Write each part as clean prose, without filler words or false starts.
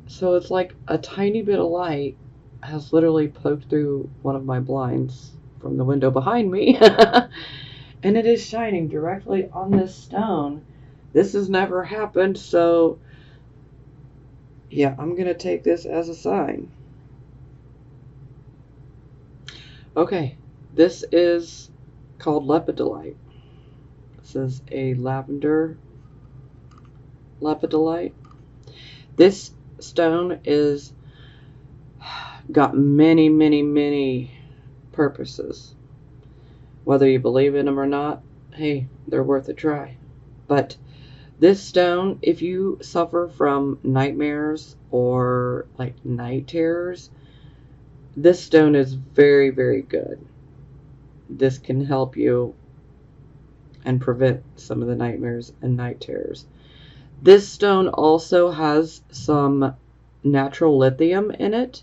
So it's like a tiny bit of light has literally poked through one of my blinds from the window behind me. And it is shining directly on this stone. This has never happened, so yeah, I'm going to take this as a sign. Okay, this is called Lepidolite. This is a lavender Lepidolite. This stone is got many, many, many purposes. Whether you believe in them or not, hey, they're worth a try. But this stone, if you suffer from nightmares or like night terrors, this stone is very, very good. This can help you and prevent some of the nightmares and night terrors. This stone also has some natural lithium in it.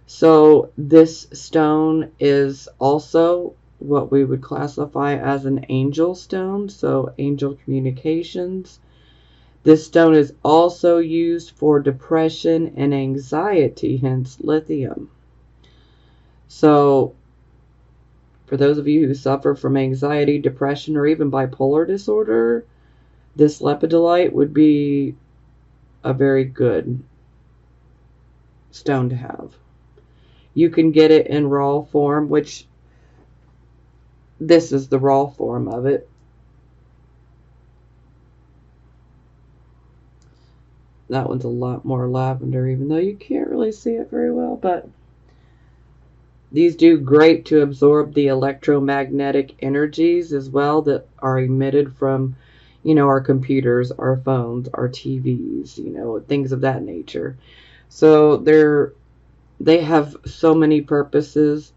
So this stone is also what we would classify as an angel stone, so angel communications. This stone is also used for depression and anxiety, hence lithium. So for those of you who suffer from anxiety, depression, or even bipolar disorder, this lepidolite would be a very good stone to have. You can get it in raw form, which this is the raw form of it. That one's a lot more lavender, even though you can't really see it very well, but these do great to absorb the electromagnetic energies as well that are emitted from, our computers, our phones, our TVs, things of that nature. So they have so many purposes,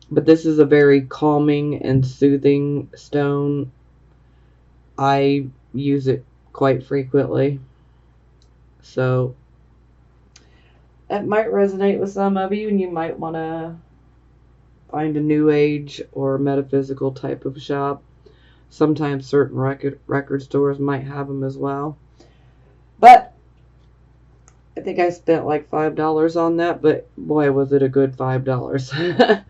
but this is a very calming and soothing stone. I use it quite frequently. So that might resonate with some of you, and you might want to find a new age or metaphysical type of shop. Sometimes certain record stores might have them as well. But I think I spent like $5 on that, but boy, was it a good $5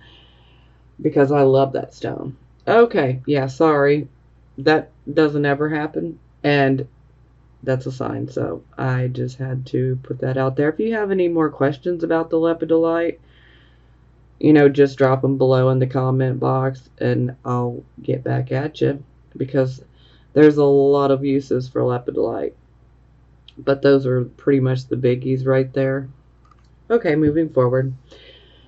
because I love that stone. Okay, yeah, sorry. That doesn't ever happen, and that's a sign, so I just had to put that out there. If you have any more questions about the lepidolite, just drop them below in the comment box and I'll get back at you, because there's a lot of uses for lepidolite. But those are pretty much the biggies right there. Okay, moving forward.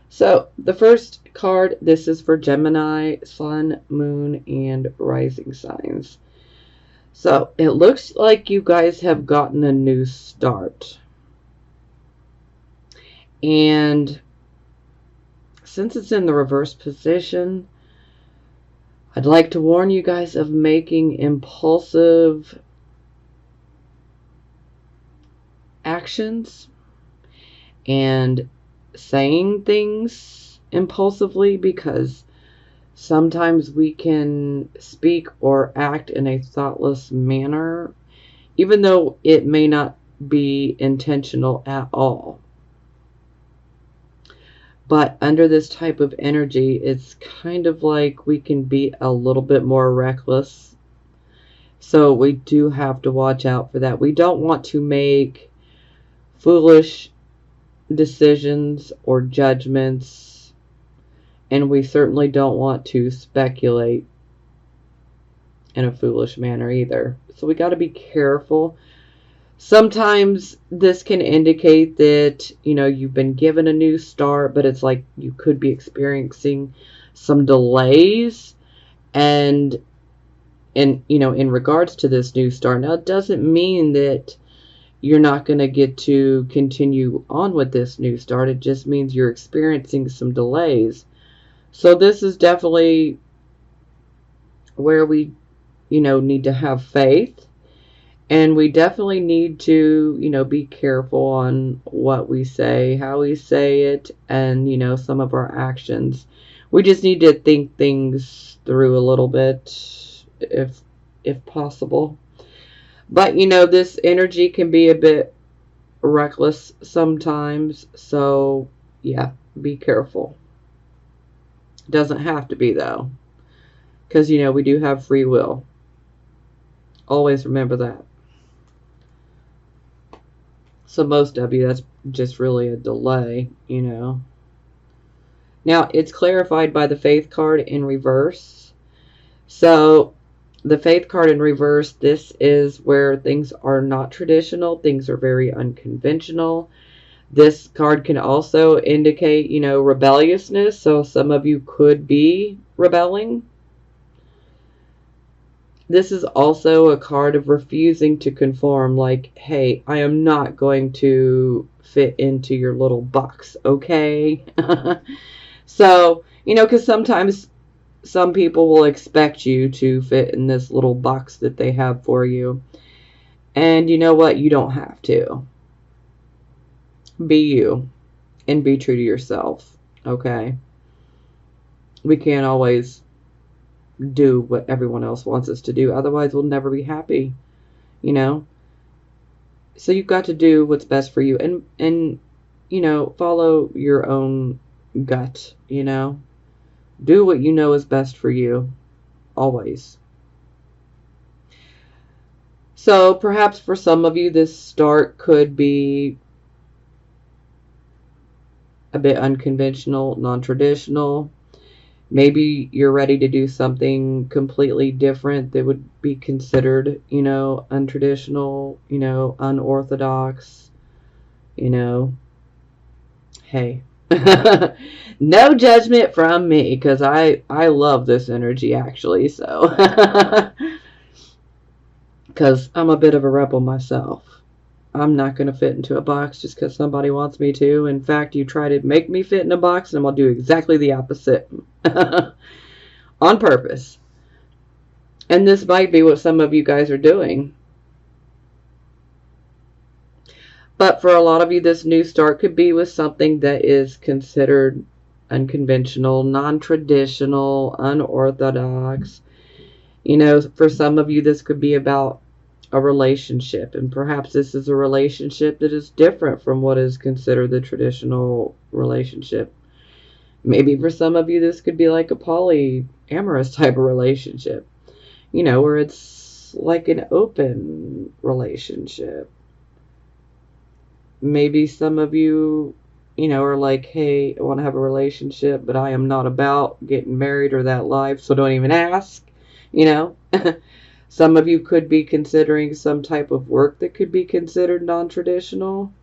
So the first card, this is for Gemini, Sun, Moon, and Rising signs. So it looks like you guys have gotten a new start. And since it's in the reverse position, I'd like to warn you guys of making impulsive actions and saying things impulsively, because sometimes we can speak or act in a thoughtless manner, even though it may not be intentional at all. But under this type of energy, it's kind of like we can be a little bit more reckless. So we do have to watch out for that. We don't want to make foolish decisions or judgments, and we certainly don't want to speculate in a foolish manner either. So we got to be careful. Sometimes this can indicate that, you've been given a new start, but it's like you could be experiencing some delays. And in regards to this new start, now it doesn't mean that you're not going to get to continue on with this new start. It just means you're experiencing some delays. So this is definitely where we, need to have faith. And we definitely need to, be careful on what we say, how we say it, and, some of our actions. We just need to think things through a little bit, if possible. But, this energy can be a bit reckless sometimes. So, yeah, be careful. Doesn't have to be, though. Because, we do have free will. Always remember that. So most of you, that's just really a delay, Now, it's clarified by the Faith card in reverse. So, the Faith card in reverse, this is where things are not traditional. Things are very unconventional. This card can also indicate, rebelliousness. So, some of you could be rebelling. This is also a card of refusing to conform, like, hey, I am not going to fit into your little box, okay? So, because sometimes some people will expect you to fit in this little box that they have for you. And you know what? You don't have to. Be you and be true to yourself, okay? We can't always do what everyone else wants us to do. Otherwise, we'll never be happy, So you've got to do what's best for you and follow your own gut, Do what you know is best for you, always. So perhaps for some of you, this start could be a bit unconventional, non-traditional. Maybe you're ready to do something completely different that would be considered, untraditional, unorthodox, Hey. No judgment from me, because I love this energy, actually, so. Because I'm a bit of a rebel myself. I'm not going to fit into a box just because somebody wants me to. In fact, you try to make me fit in a box, and I'll do exactly the opposite. On purpose. And this might be what some of you guys are doing. But for a lot of you, this new start could be with something that is considered unconventional, non-traditional, unorthodox. For some of you, this could be about a relationship, and perhaps this is a relationship that is different from what is considered the traditional relationship. Maybe for some of you, this could be like a polyamorous type of relationship, where it's like an open relationship. Maybe some of you, are like, hey, I want to have a relationship, but I am not about getting married or that life, so don't even ask, Some of you could be considering some type of work that could be considered non-traditional,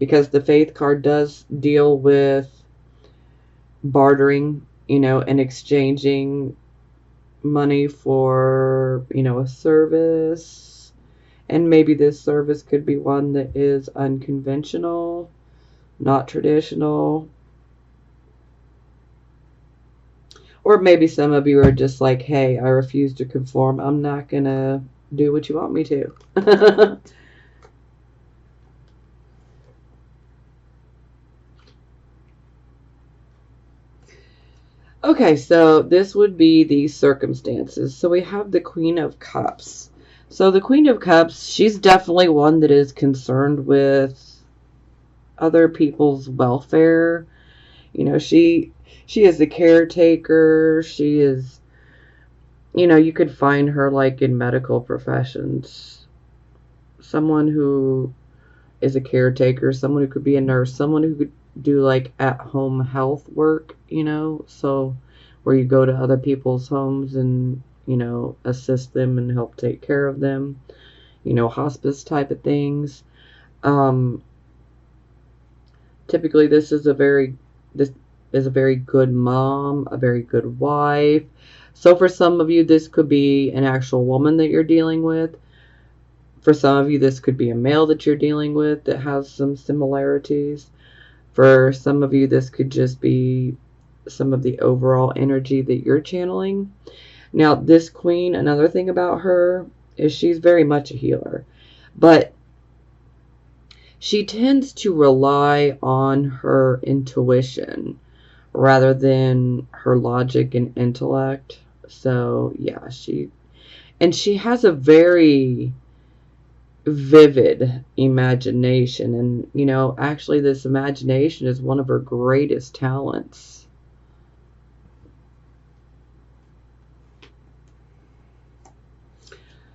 because the Faith card does deal with bartering, and exchanging money for, a service. And maybe this service could be one that is unconventional, not traditional. Or maybe some of you are just like, hey, I refuse to conform. I'm not going to do what you want me to. Okay, so this would be the circumstances. So we have the Queen of Cups. So the Queen of Cups, she's definitely one that is concerned with other people's welfare. She is the caretaker. She is, you could find her like in medical professions. Someone who is a caretaker, someone who could be a nurse, someone who could do like at-home health work, so where you go to other people's homes and, assist them and help take care of them, hospice type of things. Typically this is a very good mom, a very good wife. So for some of you, this could be an actual woman that you're dealing with. For some of you, this could be a male that you're dealing with that has some similarities. For some of you, this could just be some of the overall energy that you're channeling. Now, this queen, another thing about her is she's very much a healer. But she tends to rely on her intuition rather than her logic and intellect. So, yeah, she has a very vivid imagination. And, actually, this imagination is one of her greatest talents.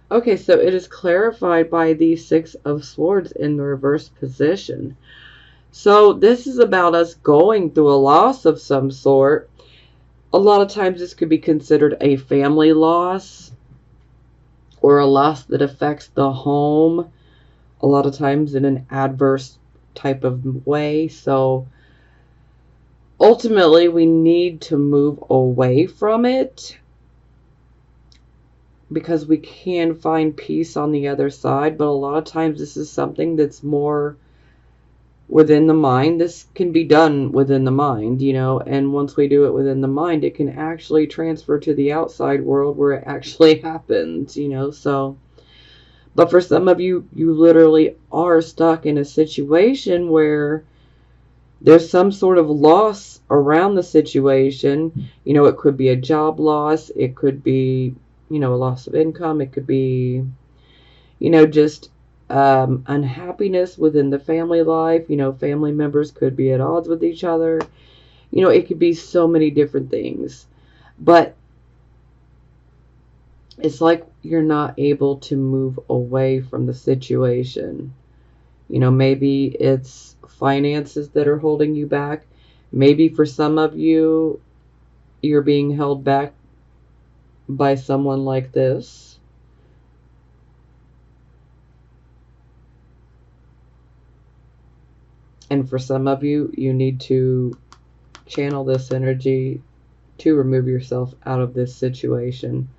Okay, so it is clarified by the Six of Swords in the reverse position. So this is about us going through a loss of some sort. A lot of times this could be considered a family loss or a loss that affects the home, a lot of times in an adverse type of way. So ultimately we need to move away from it because we can find peace on the other side. But a lot of times this is something that's more within the mind. This can be done within the mind, and once we do it within the mind, it can actually transfer to the outside world where it actually happens, so. But for some of you, you literally are stuck in a situation where there's some sort of loss around the situation. It could be a job loss. It could be, a loss of income. It could be, just unhappiness within the family life. Family members could be at odds with each other. It could be so many different things. But it's like you're not able to move away from the situation. Maybe it's finances that are holding you back. Maybe for some of you, you're being held back by someone like this. And for some of you, you need to channel this energy to remove yourself out of this situation.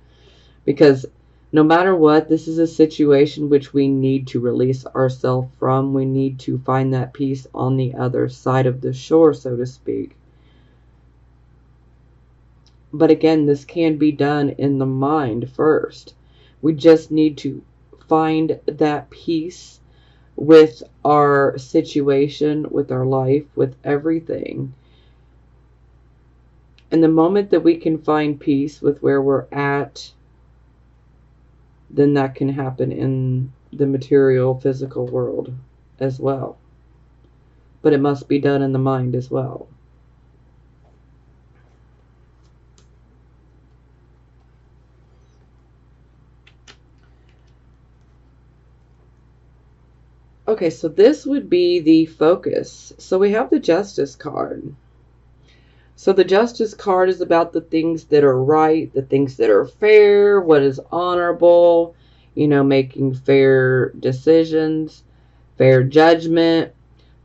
Because no matter what, this is a situation which we need to release ourselves from. We need to find that peace on the other side of the shore, so to speak. But again, this can be done in the mind first. We just need to find that peace with our situation, with our life, with everything. And the moment that we can find peace with where we're at, then that can happen in the material, physical world as well. But it must be done in the mind as well. Okay, so this would be the focus. So we have the Justice card. So the Justice card is about the things that are right, the things that are fair, what is honorable, making fair decisions, fair judgment.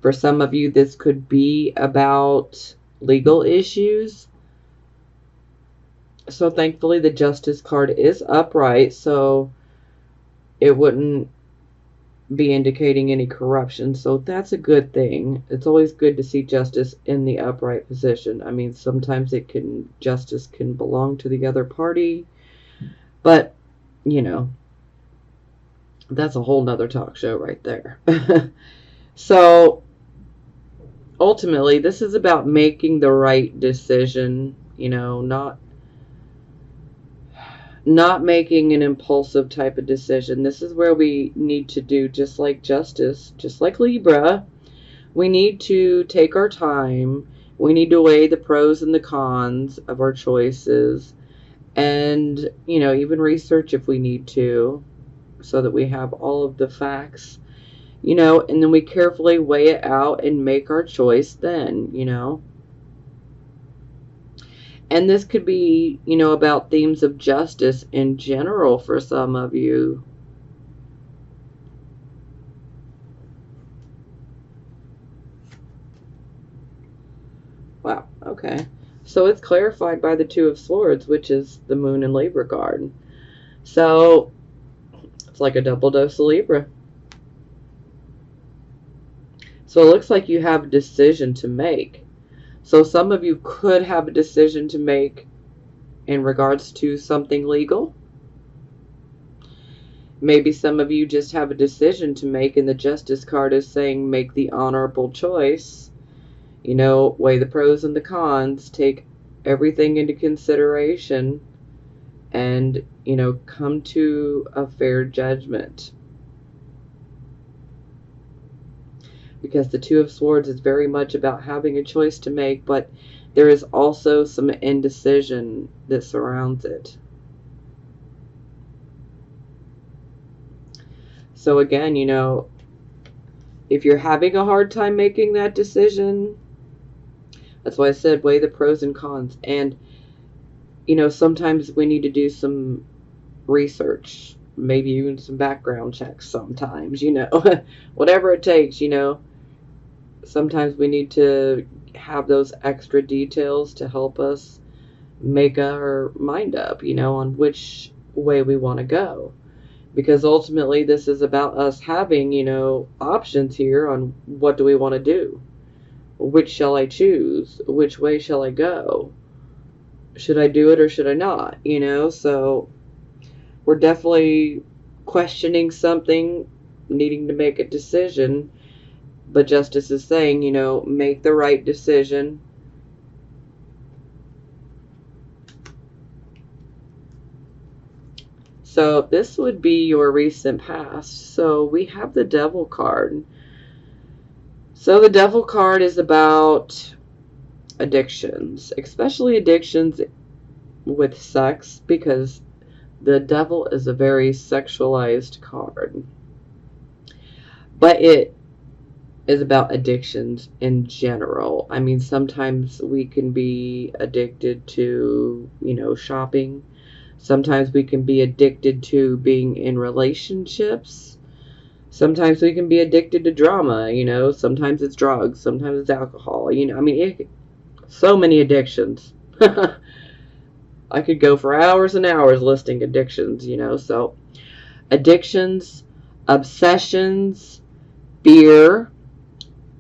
For some of you, this could be about legal issues. So thankfully, the Justice card is upright, so it wouldn't be indicating any corruption. So that's a good thing. It's always good to see justice in the upright position. I mean, sometimes justice can belong to the other party, but that's a whole nother talk show right there. So ultimately, this is about making the right decision, not making an impulsive type of decision. This is where we need to do, just like Justice, just like Libra, we need to take our time. We need to weigh the pros and the cons of our choices, and even research if we need to, so that we have all of the facts, and then we carefully weigh it out and make our choice then. And this could be, about themes of justice in general for some of you. Wow, okay. So it's clarified by the Two of Swords, which is the Moon and Libra card. So it's like a double dose of Libra. So it looks like you have a decision to make. So some of you could have a decision to make in regards to something legal. Maybe some of you just have a decision to make, and the Justice card is saying make the honorable choice. Weigh the pros and the cons, take everything into consideration, and, come to a fair judgment. because the Two of Swords is very much about having a choice to make, but there is also some indecision that surrounds it. So again, if you're having a hard time making that decision, that's why I said weigh the pros and cons. And, sometimes we need to do some research, maybe even some background checks sometimes, whatever it takes, sometimes we need to have those extra details to help us make our mind up, on which way we want to go. Because ultimately, this is about us having, options here on what do we want to do? Which shall I choose? Which way shall I go? Should I do it or should I not? So we're definitely questioning something, needing to make a decision. But Justice is saying, make the right decision. So this would be your recent past. So we have the Devil card. So the Devil card is about addictions, especially addictions with sex, because the Devil is a very sexualized card. But it is about addictions in general. I mean, sometimes we can be addicted to, shopping. Sometimes we can be addicted to being in relationships. Sometimes we can be addicted to drama, Sometimes it's drugs. Sometimes it's alcohol. So many addictions. I could go for hours and hours listing addictions, So addictions, obsessions, fear,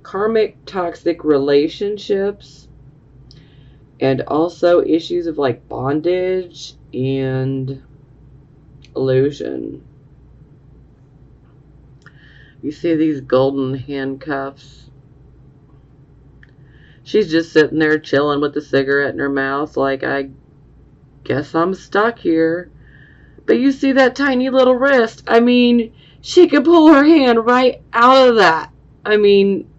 karmic toxic relationships, and also issues of like bondage and illusion. You see these golden handcuffs? She's just sitting there chilling with a cigarette in her mouth, like, I guess I'm stuck here. But you see that tiny little wrist? I mean, she could pull her hand right out of that. I mean,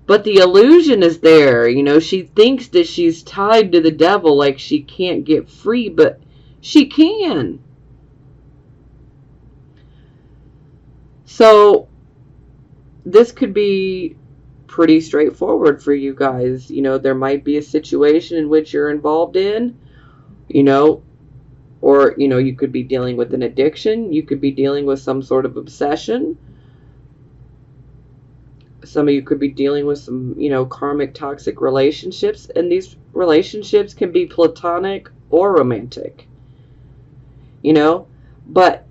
but the illusion is there. She thinks that she's tied to the Devil, like she can't get free, but she can. So this could be pretty straightforward for you guys. There might be a situation in which you're involved in, or, you could be dealing with an addiction. You could be dealing with some sort of obsession. Some of you could be dealing with some, karmic toxic relationships. And these relationships can be platonic or romantic. But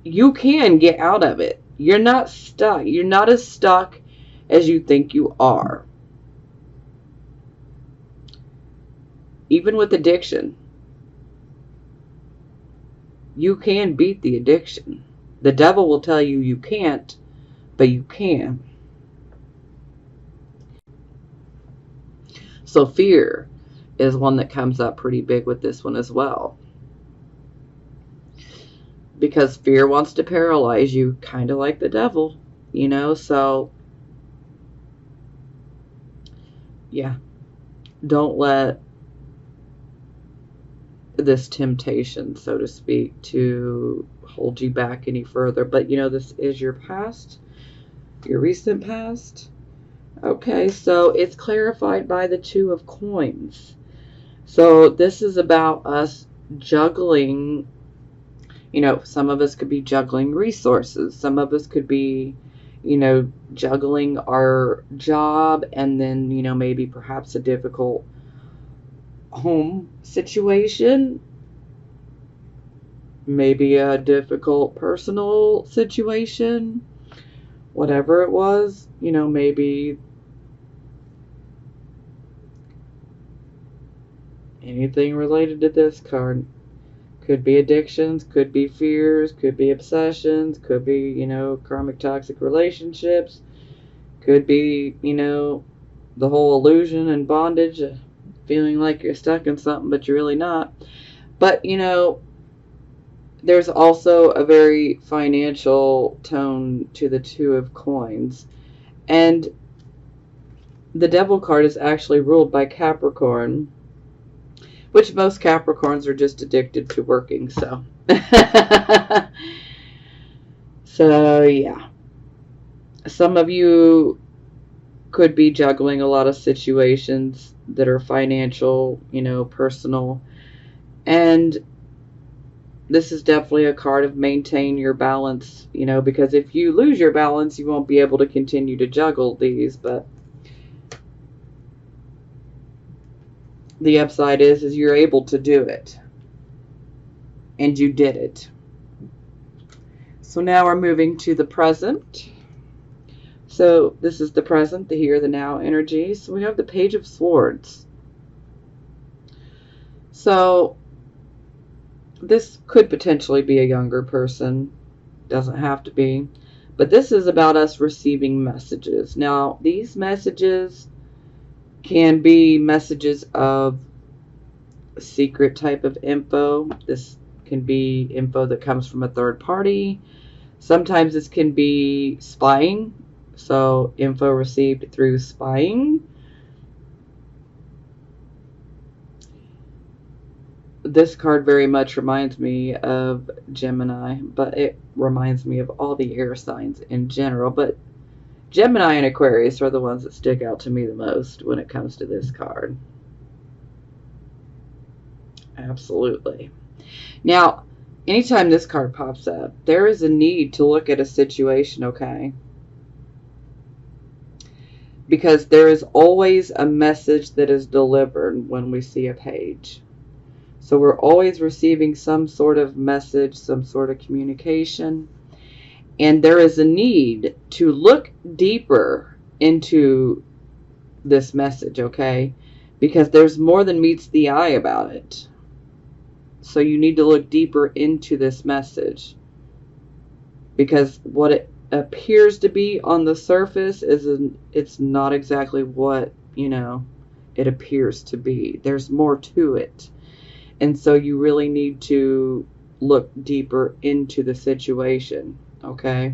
you can get out of it. You're not stuck. You're not as stuck as you think you are. Even with addiction, you can beat the addiction. The Devil will tell you you can't, but you can. So fear is one that comes up pretty big with this one as well. Because fear wants to paralyze you, kind of like the Devil, so yeah, don't let this temptation, so to speak, to hold you back any further. But this is your past, your recent past. Okay, so it's clarified by the Two of Coins. So this is about us juggling. Some of us could be juggling resources. Some of us could be, juggling our job and then, maybe perhaps a difficult home situation. Maybe a difficult personal situation. Whatever it was, maybe anything related to this card. Could be addictions, could be fears, could be obsessions, could be, karmic toxic relationships, could be, the whole illusion and bondage, feeling like you're stuck in something, but you're really not. But, there's also a very financial tone to the Two of Coins. And the Devil card is actually ruled by Capricorn, which most Capricorns are just addicted to working, so. So, yeah. Some of you could be juggling a lot of situations that are financial, personal. And this is definitely a card of maintain your balance, because if you lose your balance, you won't be able to continue to juggle these. But the upside is you're able to do it. And you did it. So now we're moving to the present. So this is the present, the here, the now energy. So we have the Page of Swords. So this could potentially be a younger person. Doesn't have to be. But this is about us receiving messages. Now, these messages can be messages of secret type of info. This can be info that comes from a third party. Sometimes this can be spying. So info received through spying. This card very much reminds me of Gemini, but it reminds me of all the air signs in general. But Gemini and Aquarius are the ones that stick out to me the most when it comes to this card. Absolutely. Now, anytime this card pops up, there is a need to look at a situation, okay? Because there is always a message that is delivered when we see a page. So we're always receiving some sort of message, some sort of communication. And there is a need to look deeper into this message, okay? Because there's more than meets the eye about it. So you need to look deeper into this message. Because what it appears to be on the surface it's not exactly what, it appears to be. There's more to it. And so you really need to look deeper into the situation, okay?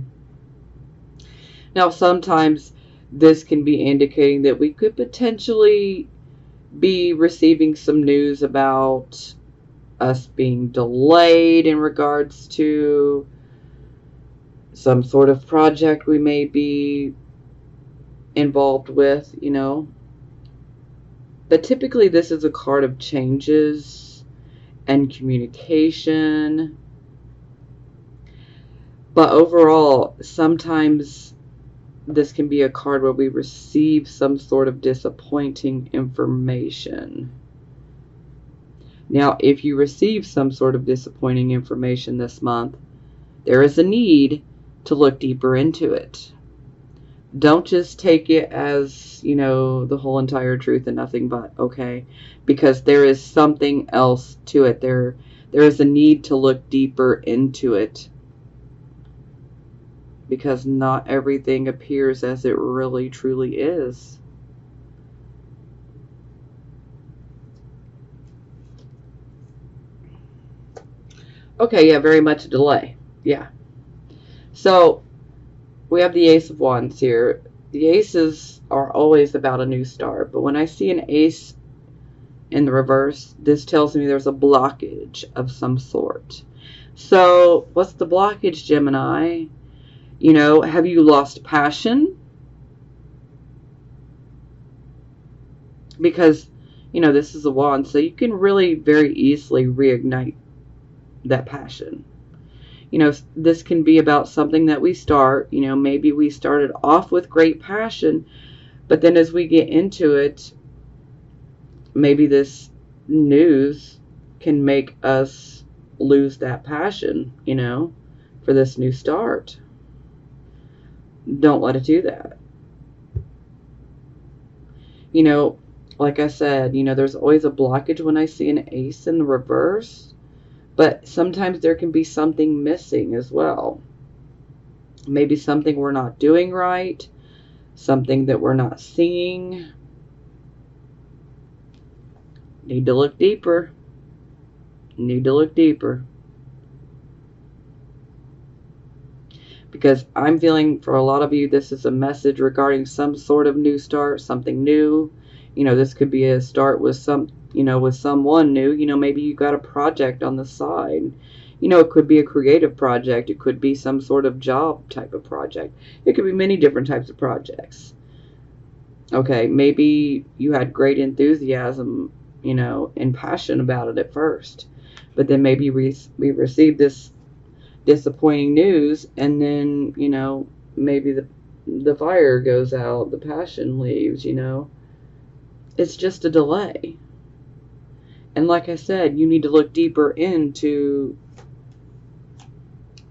Now, sometimes this can be indicating that we could potentially be receiving some news about us being delayed in regards to some sort of project we may be involved with, But typically this is a card of changes and communication. But overall, sometimes this can be a card where we receive some sort of disappointing information. Now, if you receive some sort of disappointing information this month, there is a need to look deeper into it. Don't just take it as, the whole entire truth and nothing but, okay? Because there is something else to it. There is a need to look deeper into it. Because not everything appears as it really truly is. Okay, yeah, very much a delay. Yeah. So, we have the Ace of Wands here. The aces are always about a new start, but when I see an ace in the reverse, this tells me there's a blockage of some sort. So, what's the blockage, Gemini? Have you lost passion? Because, this is a wand, so you can really very easily reignite that passion. This can be about something that we start. Maybe we started off with great passion, but then as we get into it, maybe this news can make us lose that passion, for this new start. Don't let it do that. Like I said, there's always a blockage when I see an ace in the reverse. But sometimes there can be something missing as well. Maybe something we're not doing right. Something that we're not seeing. Need to look deeper. Need to look deeper. Because I'm feeling for a lot of you, this is a message regarding some sort of new start, something new. This could be a start with with someone new. Maybe you got a project on the side. It could be a creative project. It could be some sort of job type of project. It could be many different types of projects. Okay, maybe you had great enthusiasm, and passion about it at first. But then maybe we received this disappointing news, and then maybe the fire goes out, the passion leaves. It's just a delay. And like I said, you need to look deeper into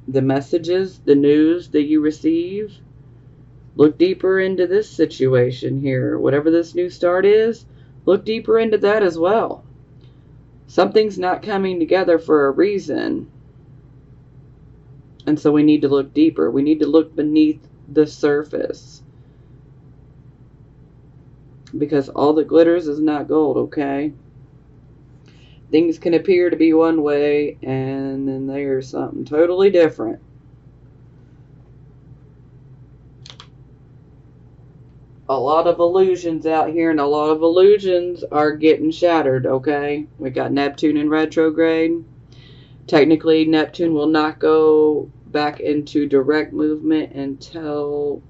the messages, the news that you receive. Look deeper into this situation here. Whatever this new start is, look deeper into that as well. Something's not coming together for a reason. And so we need to look deeper. We need to look beneath the surface. Because all that glitters is not gold, okay? Things can appear to be one way, and then there's something totally different. A lot of illusions out here, and a lot of illusions are getting shattered, okay? We got Neptune in retrograde. Technically, Neptune will not go back into direct movement until,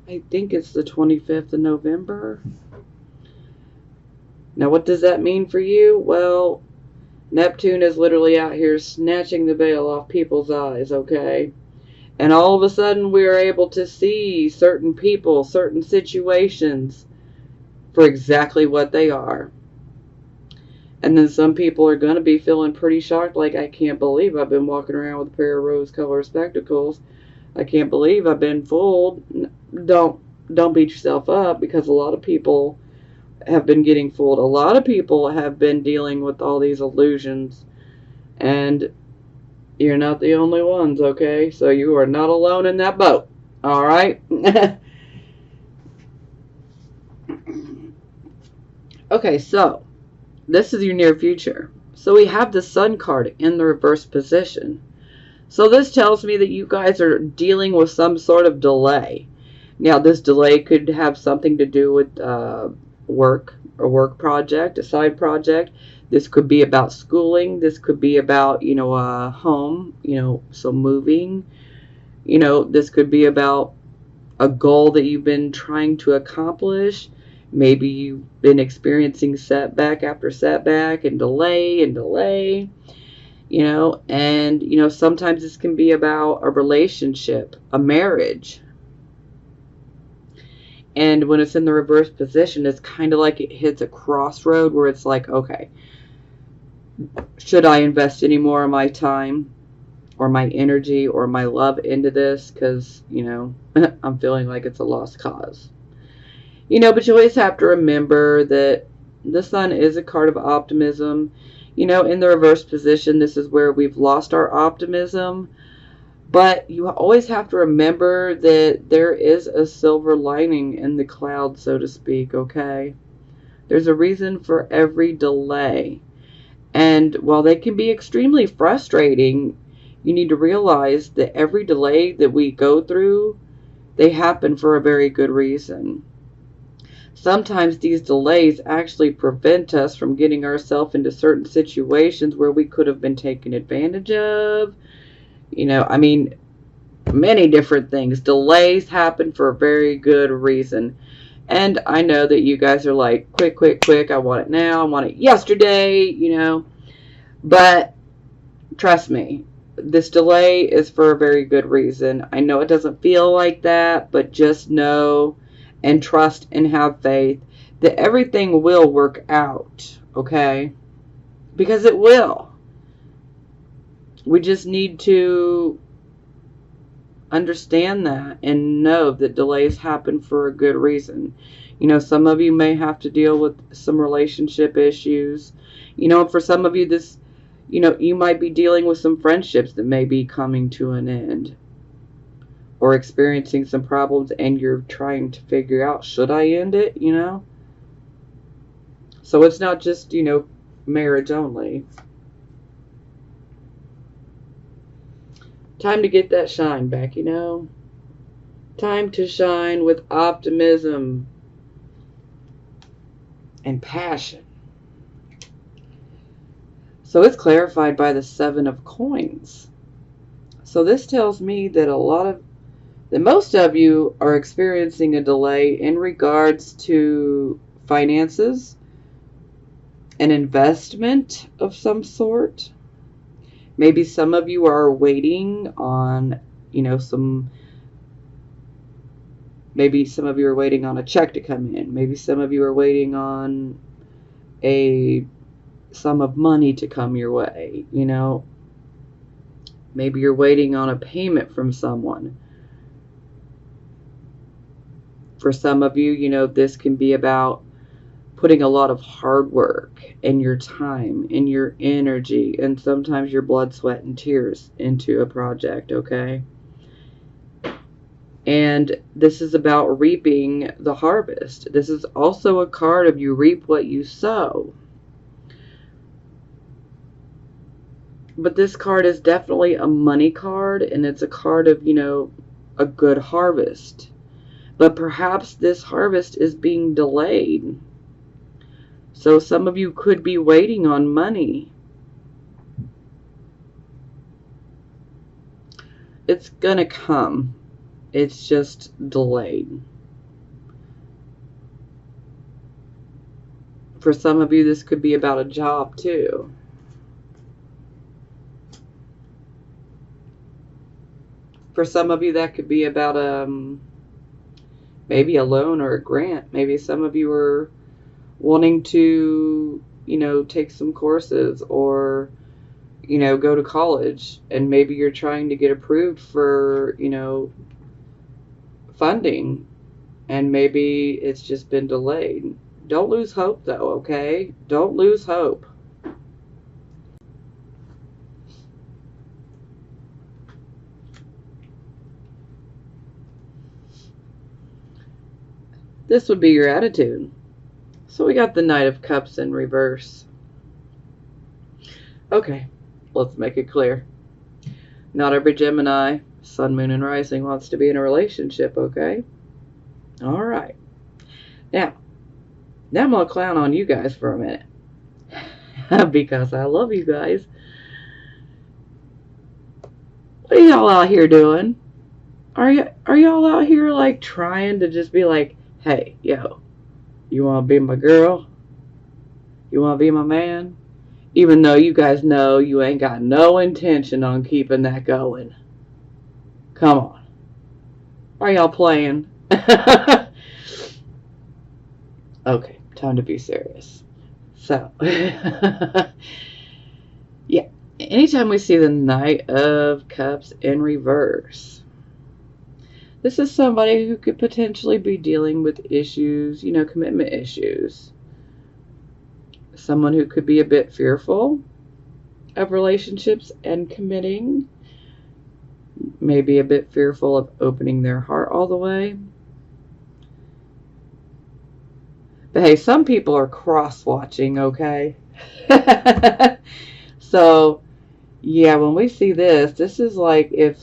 I think it's the 25th of November. Now, what does that mean for you? Well, Neptune is literally out here snatching the veil off people's eyes, okay? And all of a sudden, we are able to see certain people, certain situations for exactly what they are. And then some people are going to be feeling pretty shocked, like, I can't believe I've been walking around with a pair of rose-colored spectacles. I can't believe I've been fooled. Don't beat yourself up, because a lot of people have been getting fooled. A lot of people have been dealing with all these illusions, and you're not the only ones, okay? So you are not alone in that boat, all right? Okay, so this is your near future. So we have the Sun card in the reverse position. So this tells me that you guys are dealing with some sort of delay. Now, this delay could have something to do with work, a work project, a side project. This could be about schooling. This could be about, home, so moving. This could be about a goal that you've been trying to accomplish. Maybe you've been experiencing setback after setback and delay and delay. And sometimes this can be about a relationship, a marriage. And when it's in the reverse position, it's kind of like it hits a crossroad where it's like, okay, should I invest any more of my time or my energy or my love into this? Because, I'm feeling like it's a lost cause. But you always have to remember that the Sun is a card of optimism. In the reverse position, this is where we've lost our optimism. But you always have to remember that there is a silver lining in the cloud, so to speak, okay? There's a reason for every delay. And while they can be extremely frustrating, you need to realize that every delay that we go through, they happen for a very good reason. Sometimes these delays actually prevent us from getting ourselves into certain situations where we could have been taken advantage of. Many different things. Delays happen for a very good reason. And I know that you guys are like, quick, quick, quick. I want it now. I want it yesterday, But trust me, this delay is for a very good reason. I know it doesn't feel like that, but just know and trust and have faith that everything will work out, okay? Because it will. We just need to understand that and know that delays happen for a good reason. Some of you may have to deal with some relationship issues. For some of you, this, you might be dealing with some friendships that may be coming to an end, or experiencing some problems, and you're trying to figure out, should I end it, So it's not just, marriage only. Time to get that shine back, you know? Time to shine with optimism and passion. So it's clarified by the Seven of Coins. So this tells me that most of you are experiencing a delay in regards to finances, an investment of some sort. Maybe some of you are waiting on, maybe some of you are waiting on a check to come in. Maybe some of you are waiting on a sum of money to come your way, Maybe you're waiting on a payment from someone. For some of you, this can be about putting a lot of hard work and your time and your energy and sometimes your blood, sweat, and tears into a project, okay? And this is about reaping the harvest. This is also a card of you reap what you sow. But this card is definitely a money card, and it's a card of, a good harvest. But perhaps this harvest is being delayed. So some of you could be waiting on money. It's gonna come. It's just delayed. For some of you, this could be about a job too. For some of you, that could be about maybe a loan or a grant. Maybe some of you are wanting to, take some courses or, go to college, and maybe you're trying to get approved for, funding, and maybe it's just been delayed. Don't lose hope though, okay? Don't lose hope. This would be your attitude. So we got the Knight of Cups in reverse. Okay, let's make it clear. Not every Gemini, Sun, Moon, and Rising wants to be in a relationship, okay? All right. Now I'm going to clown on you guys for a minute. Because I love you guys. What are y'all out here doing? Are y'all out here like trying to just be like, hey, yo, you want to be my girl? You want to be my man? Even though you guys know you ain't got no intention on keeping that going. Come on. Are y'all playing? Okay, time to be serious. So, yeah, anytime we see the Knight of Cups in reverse, this is somebody who could potentially be dealing with issues, commitment issues. Someone who could be a bit fearful of relationships and committing. Maybe a bit fearful of opening their heart all the way. But hey, some people are cross-watching, okay? So, yeah, when we see this is like if,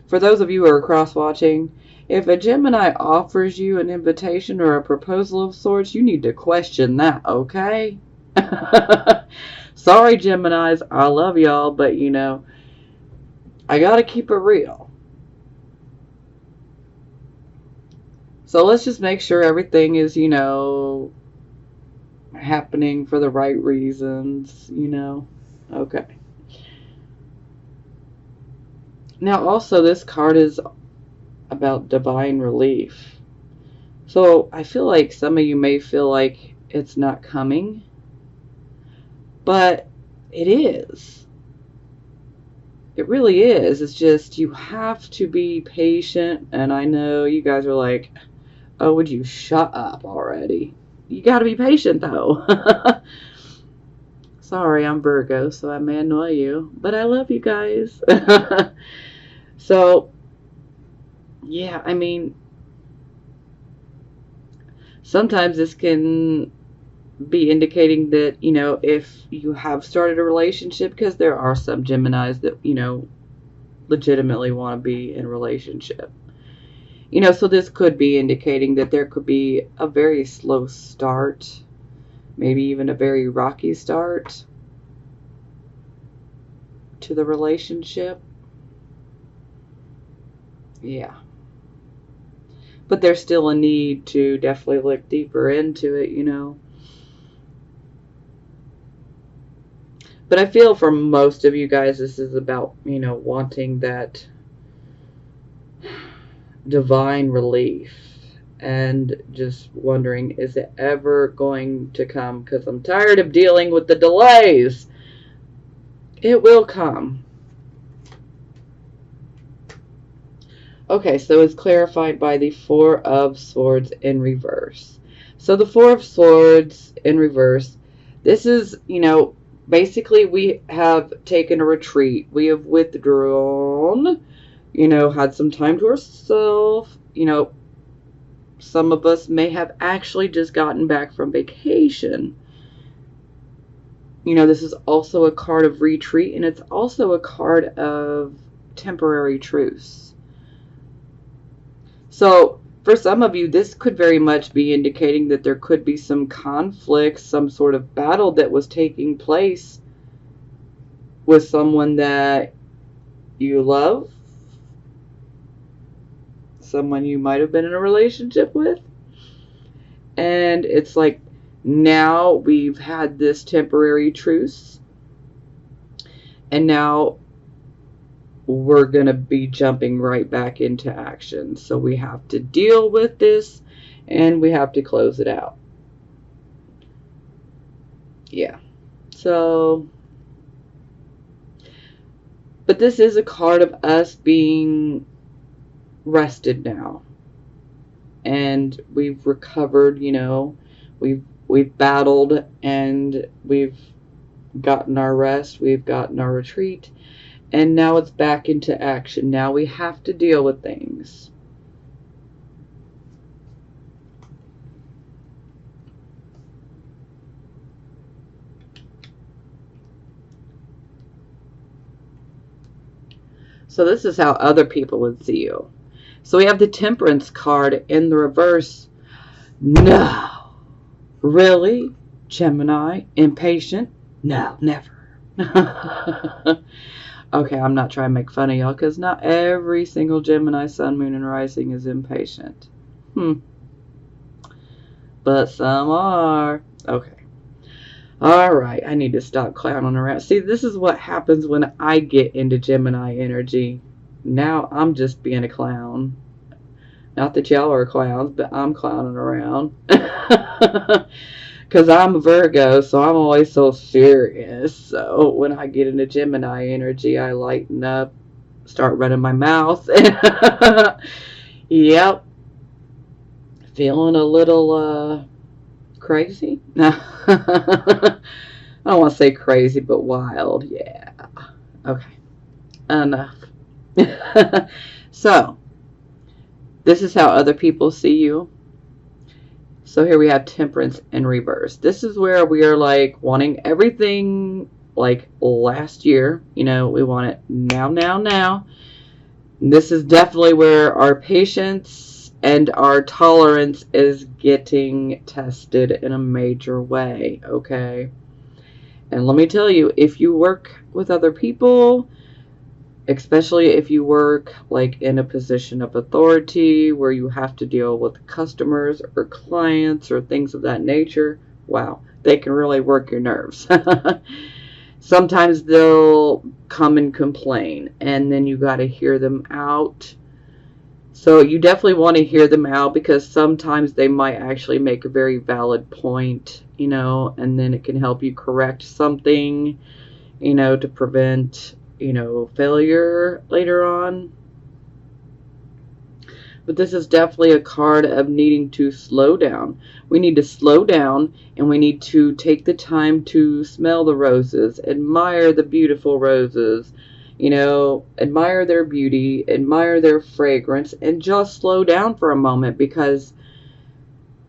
for those of you who are cross-watching, if a Gemini offers you an invitation or a proposal of sorts, you need to question that, okay? Sorry, Geminis, I love y'all, but I gotta keep it real. So let's just make sure everything is, happening for the right reasons, Okay. Now, also, this card is about divine relief. So I feel like some of you may feel like it's not coming, but it is. It really is. It's just you have to be patient, and I know you guys are like, oh, would you shut up already? You got to be patient, though. Sorry, I'm Virgo, so I may annoy you, but I love you guys. So, yeah, I mean, sometimes this can be indicating that, if you have started a relationship, because there are some Geminis that, legitimately want to be in a relationship. You know, so this could be indicating that there could be a very slow start, maybe even a very rocky start to the relationship. Yeah. But there's still a need to definitely look deeper into it, you know. But I feel for most of you guys, this is about, you know, wanting that divine relief and just wondering, is it ever going to come? Because I'm tired of dealing with the delays. It will come. Okay, so it's clarified by the Four of Swords in reverse. So the Four of Swords in reverse, this is, you know, basically we have taken a retreat. We have withdrawn, you know, had some time to ourselves. You know, some of us may have actually just gotten back from vacation. You know, this is also a card of retreat, and it's also a card of temporary truce. So for some of you, this could very much be indicating that there could be some conflict, some sort of battle that was taking place with someone that you love, someone you might have been in a relationship with. And it's like, now we've had this temporary truce, and now we're going to be jumping right back into action. So we have to deal with this, and we have to close it out. Yeah. So, but this is a card of us being rested now. And we've recovered, you know, we've battled, and we've gotten our rest, we've gotten our retreat, and now it's back into action. Now we have to deal with things. So this is how other people would see you. So we have the Temperance card in the reverse. No. Really? Gemini? Impatient? No, never. Okay, I'm not trying to make fun of y'all, because not every single Gemini, Sun, Moon, and Rising is impatient. But some are. Okay. Alright, I need to stop clowning around. See, this is what happens when I get into Gemini energy. Now I'm just being a clown. Not that y'all are clowns, but I'm clowning around. Because I'm a Virgo, so I'm always so serious. So when I get into Gemini energy, I lighten up, start running my mouth. Yep. Feeling a little crazy? I don't want to say crazy, but wild. Yeah. Okay. Enough. So, this is how other people see you. So here we have Temperance in reverse. This is where we are like wanting everything like last year. You know, we want it now, now, now. And this is definitely where our patience and our tolerance is getting tested in a major way, okay? And let me tell you, if you work with other people, especially if you work like in a position of authority where you have to deal with customers or clients or things of that nature, wow, they can really work your nerves. Sometimes they'll come and complain, and then you got to hear them out. So you definitely want to hear them out, because sometimes they might actually make a very valid point, you know, and then it can help you correct something, you know, to prevent, you know, failure later on. But this is definitely a card of needing to slow down. We need to slow down, and we need to take the time to smell the roses, admire the beautiful roses, you know, admire their beauty, admire their fragrance, and just slow down for a moment, because,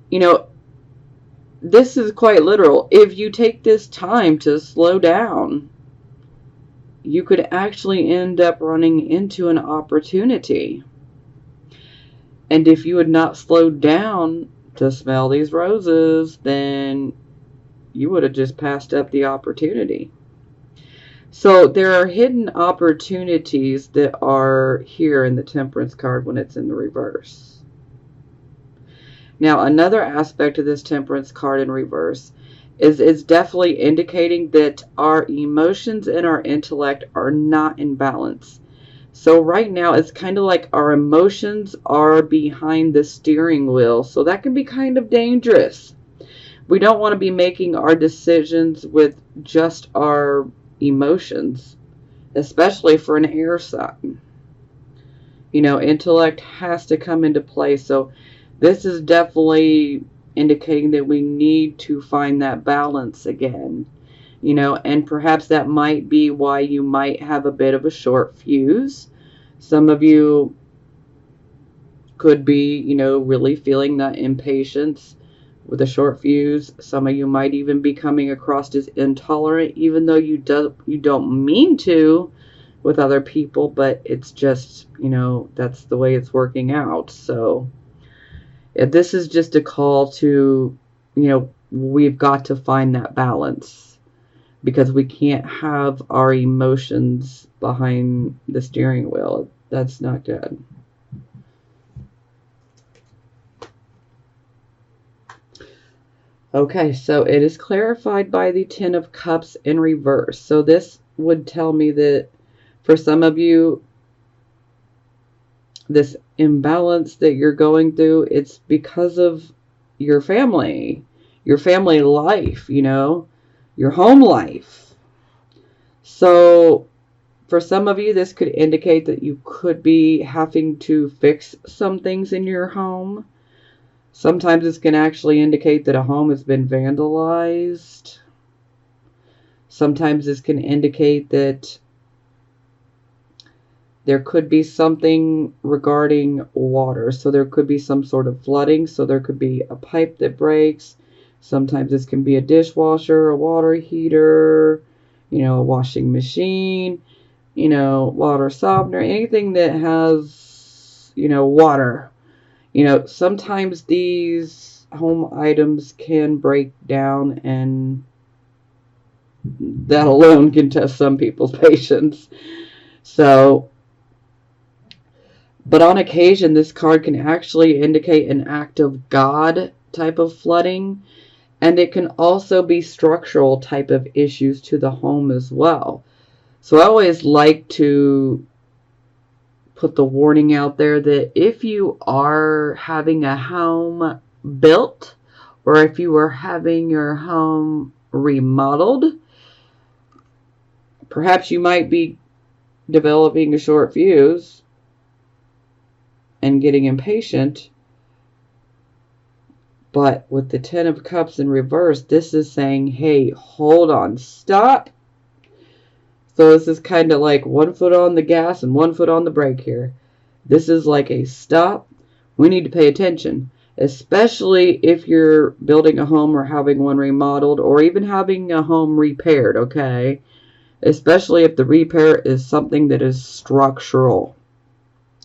you know, this is quite literal. If you take this time to slow down, you could actually end up running into an opportunity. And if you had not slowed down to smell these roses, then you would have just passed up the opportunity. So there are hidden opportunities that are here in the Temperance card when it's in the reverse. Now, another aspect of this Temperance card in reverse is it's definitely indicating that our emotions and our intellect are not in balance. So right now, it's kind of like our emotions are behind the steering wheel. So that can be kind of dangerous. We don't want to be making our decisions with just our emotions, especially for an air sign. Intellect has to come into play. So this is definitely indicating that we need to find that balance again. And perhaps that might be why you might have a bit of a short fuse. Some of you could be, really feeling that impatience with a short fuse. Some of you might even be coming across as intolerant, even though you don't mean to with other people, but it's just, that's the way it's working out. So this is just a call to, we've got to find that balance, because we can't have our emotions behind the steering wheel. That's not good. Okay, so it is clarified by the Ten of Cups in reverse. So this would tell me that for some of you, this imbalance that you're going through, it's because of your family life, your home life. So for some of you, this could indicate that you could be having to fix some things in your home. Sometimes this can actually indicate that a home has been vandalized. Sometimes this can indicate that there could be something regarding water. So there could be some sort of flooding. So there could be a pipe that breaks. Sometimes this can be a dishwasher, a water heater, a washing machine, water softener, anything that has, water. Sometimes these home items can break down, and that alone can test some people's patience. So, but on occasion, this card can actually indicate an act of God type of flooding, and it can also be structural type of issues to the home as well. So I always like to put the warning out there that if you are having a home built, or if you are having your home remodeled, perhaps you might be developing a short fuse and getting impatient. But with the Ten of Cups in reverse, this is saying, hey, hold on, stop. So this is kind of like 1 foot on the gas and 1 foot on the brake here. This is like a stop. We need to pay attention, especially if you're building a home or having one remodeled, or even having a home repaired, okay? Especially if the repair is something that is structural,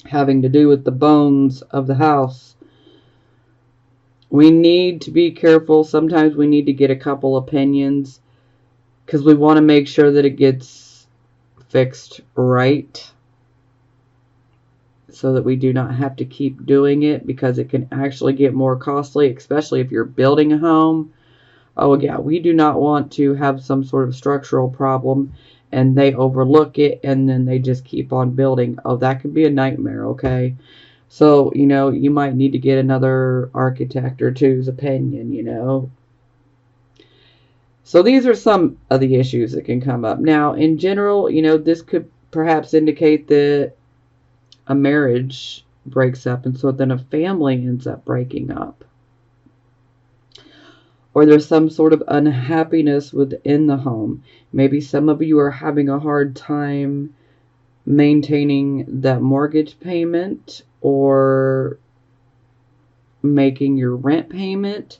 having to do with the bones of the house. We need to be careful. Sometimes we need to get a couple opinions, because we want to make sure that it gets fixed right, so that we do not have to keep doing it, because it can actually get more costly, especially if you're building a home. Oh yeah, we do not want to have some sort of structural problem and they overlook it and then they just keep on building. Oh, that could be a nightmare, okay? So, you might need to get another architect or two's opinion. So these are some of the issues that can come up. Now, in general, this could perhaps indicate that a marriage breaks up, and so then a family ends up breaking up. Or there's some sort of unhappiness within the home. Maybe some of you are having a hard time maintaining that mortgage payment or making your rent payment.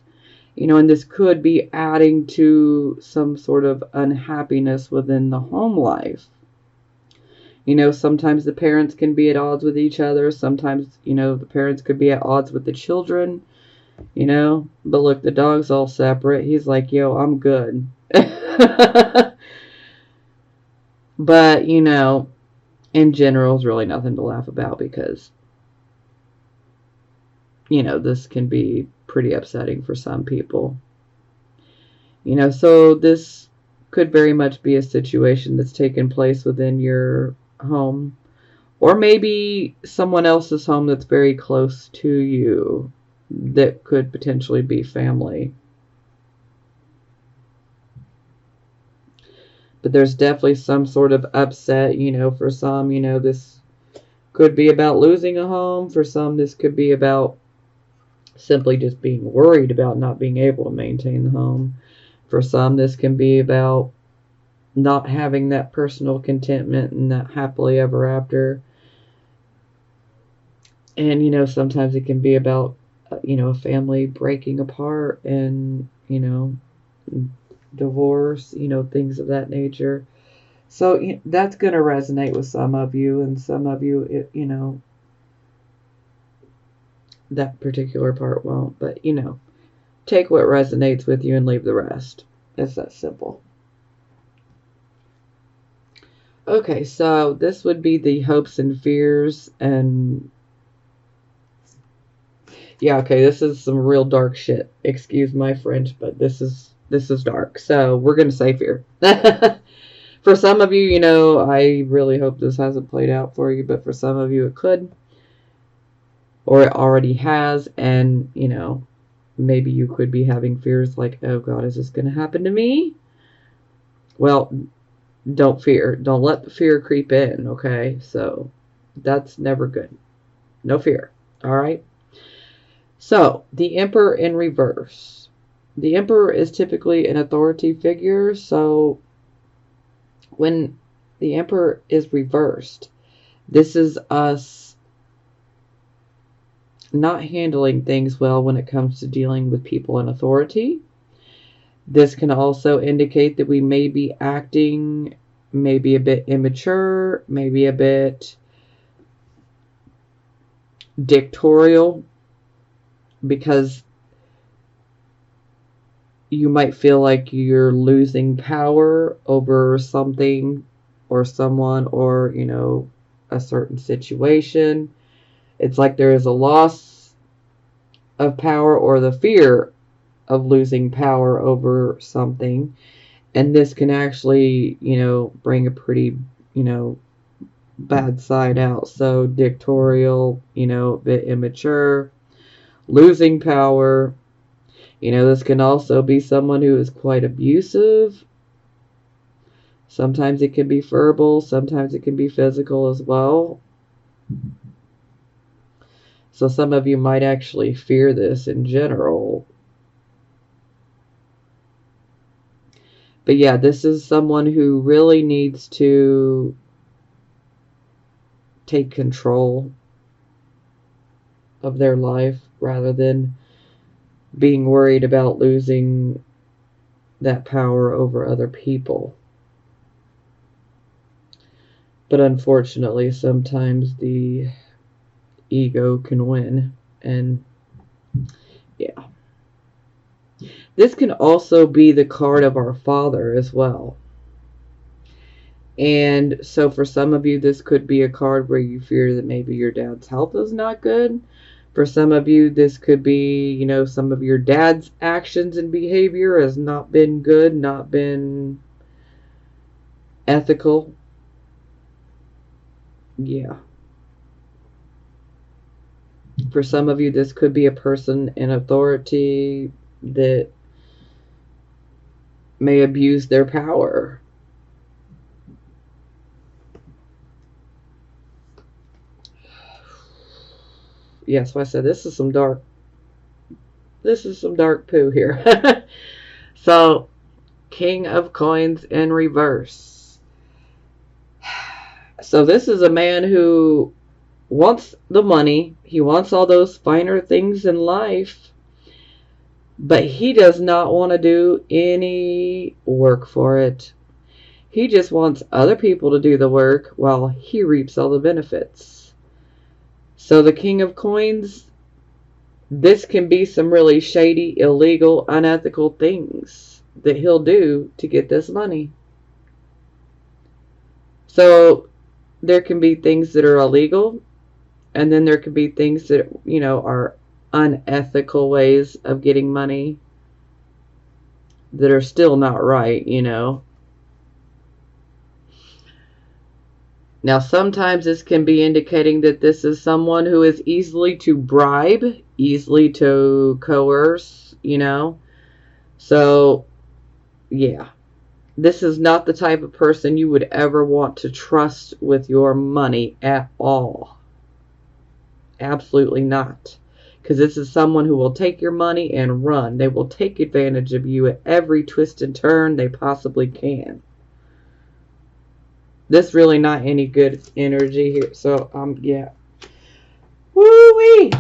And this could be adding to some sort of unhappiness within the home life. Sometimes the parents can be at odds with each other. Sometimes, the parents could be at odds with the children, But look, the dog's all separate. He's like, yo, I'm good. But, in general, it's really nothing to laugh about because, this can be pretty upsetting for some people. So this could very much be a situation that's taken place within your home, or maybe someone else's home that's very close to you that could potentially be family. But there's definitely some sort of upset, for some, this could be about losing a home. For some, this could be about simply just being worried about not being able to maintain the home. For some, this can be about not having that personal contentment and that happily ever after. And, sometimes it can be about, a family breaking apart and, divorce, things of that nature. So that's going to resonate with some of you, and some of you, that particular part won't. But, take what resonates with you and leave the rest. It's that simple. Okay, so this would be the hopes and fears, and yeah, okay, this is some real dark shit. Excuse my French, but this is dark. So we're gonna say fear. For some of you, I really hope this hasn't played out for you, but for some of you it could, or it already has, and maybe you could be having fears like, oh God, is this gonna happen to me? Well, don't fear. Don't let the fear creep in, okay? So that's never good. No fear. All right? So, the Emperor in reverse. The Emperor is typically an authority figure, so when the Emperor is reversed, this is us not handling things well when it comes to dealing with people in authority. This can also indicate that we may be acting maybe a bit immature, maybe a bit dictatorial, because you might feel like you're losing power over something or someone or, a certain situation. It's like there is a loss of power or the fear of losing power over something. And this can actually, bring a pretty, bad side out. So dictatorial, a bit immature, losing power. This can also be someone who is quite abusive. Sometimes it can be verbal, sometimes it can be physical as well. So some of you might actually fear this in general. But yeah, this is someone who really needs to take control of their life rather than being worried about losing that power over other people. But unfortunately, sometimes the ego can win. And yeah. This can also be the card of our Father as well. And so for some of you, this could be a card where you fear that maybe your dad's health is not good. For some of you, this could be, some of your dad's actions and behavior has not been good, not been ethical. Yeah. For some of you, this could be a person in authority that may abuse their power. Yeah, so I said this is some dark poo here. So, King of Coins in reverse. So this is a man who wants the money. He wants all those finer things in life. But he does not want to do any work for it. He just wants other people to do the work while he reaps all the benefits. So the King of Coins, this can be some really shady, illegal, unethical things that he'll do to get this money. So there can be things that are illegal, and then there can be things that, are unethical ways of getting money that are still not right, Now, sometimes this can be indicating that this is someone who is easily to bribe, easily to coerce, So, yeah. This is not the type of person you would ever want to trust with your money at all. Absolutely not. Because this is someone who will take your money and run. They will take advantage of you at every twist and turn they possibly can. This really not any good energy here. So, yeah. Woo-wee!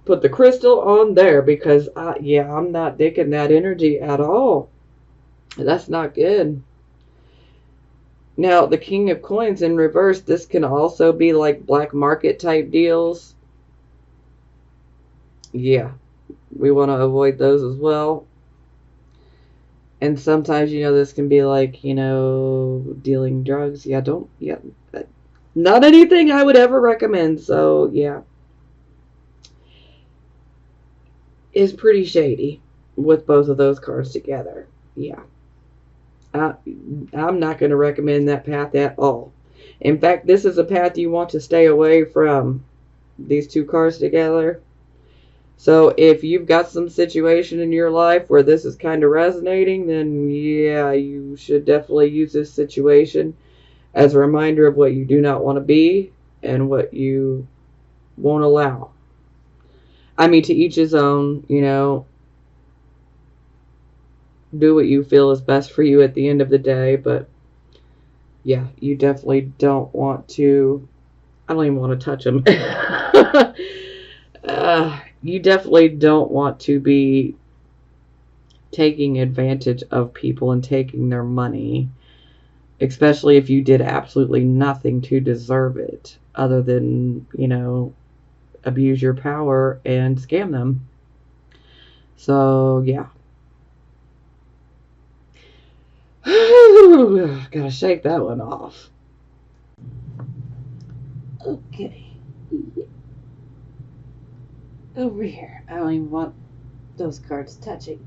Put the crystal on there because, I'm not digging that energy at all. That's not good. Now, the King of Coins in reverse, this can also be like black market type deals. Yeah, we want to avoid those as well. And sometimes, this can be like, dealing drugs. Not anything I would ever recommend. So, yeah. Is pretty shady with both of those cards together. Yeah. I'm not going to recommend that path at all. In fact, this is a path you want to stay away from, these two cards together. So if you've got some situation in your life where this is kind of resonating, then yeah, you should definitely use this situation as a reminder of what you do not want to be and what you won't allow. I mean, to each his own, do what you feel is best for you at the end of the day, but yeah, you definitely don't want to, I don't even want to touch them. You definitely don't want to be taking advantage of people and taking their money, especially if you did absolutely nothing to deserve it other than, abuse your power and scam them. So, yeah. Gotta shake that one off. Okay. Over here. I don't even want those cards touching.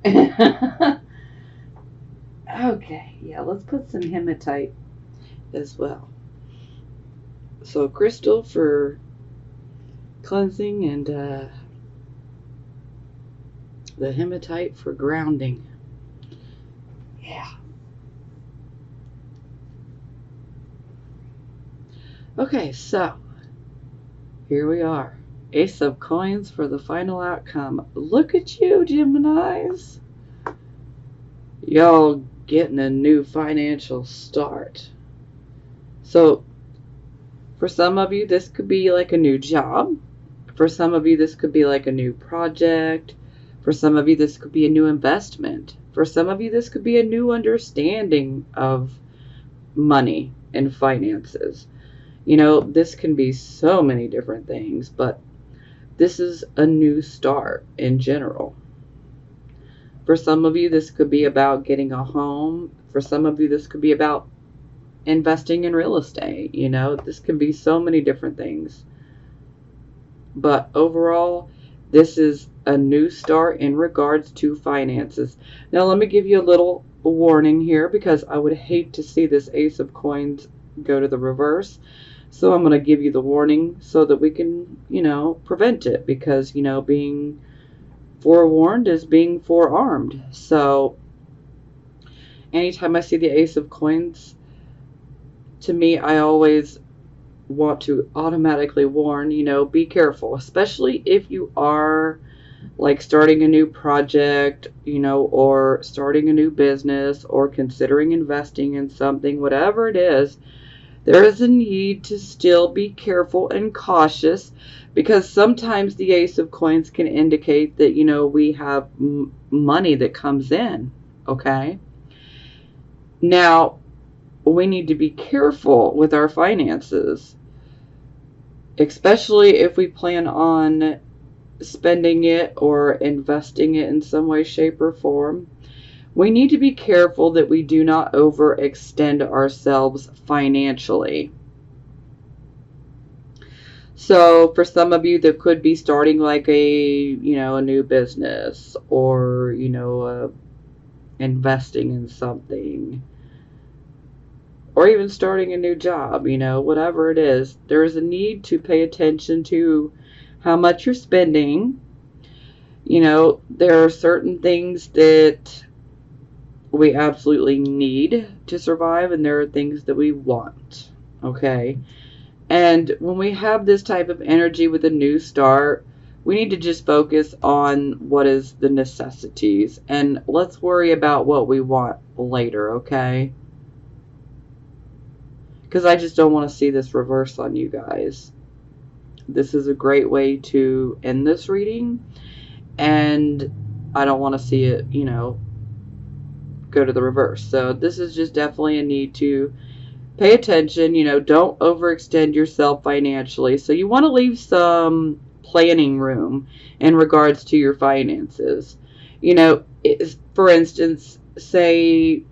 Okay, yeah, let's put some hematite as well. So crystal for cleansing and the hematite for grounding. Yeah. Okay, so here we are. Ace of Coins for the final outcome. Look at you, Geminis. Y'all getting a new financial start. So, for some of you, this could be like a new job. For some of you, this could be like a new project. For some of you, this could be a new investment. For some of you, this could be a new understanding of money and finances. This can be so many different things, but this is a new start in general. For some of you, this could be about getting a home. For some of you, this could be about investing in real estate. This can be so many different things. But overall, this is a new start in regards to finances. Now, let me give you a little warning here because I would hate to see this Ace of Coins go to the reverse. So I'm going to give you the warning so that we can, prevent it because, being forewarned is being forearmed. So anytime I see the Ace of Coins, to me, I always want to automatically warn, be careful, especially if you are like starting a new project, or starting a new business or considering investing in something, whatever it is. There is a need to still be careful and cautious because sometimes the Ace of Coins can indicate that, we have money that comes in, okay? Now, we need to be careful with our finances, especially if we plan on spending it or investing it in some way, shape, or form. We need to be careful that we do not overextend ourselves financially. So for some of you that could be starting like a new business, or investing in something, or even starting a new job, whatever it is, there is a need to pay attention to how much you're spending. There are certain things that we absolutely need to survive, and there are things that we want. Okay? And when we have this type of energy with a new start, we need to just focus on what is the necessities, and let's worry about what we want later, okay? Because I just don't want to see this reverse on you guys. This is a great way to end this reading, and I don't want to see it, go to the reverse. So this is just definitely a need to pay attention. Don't overextend yourself financially. So you want to leave some planning room in regards to your finances. For instance, say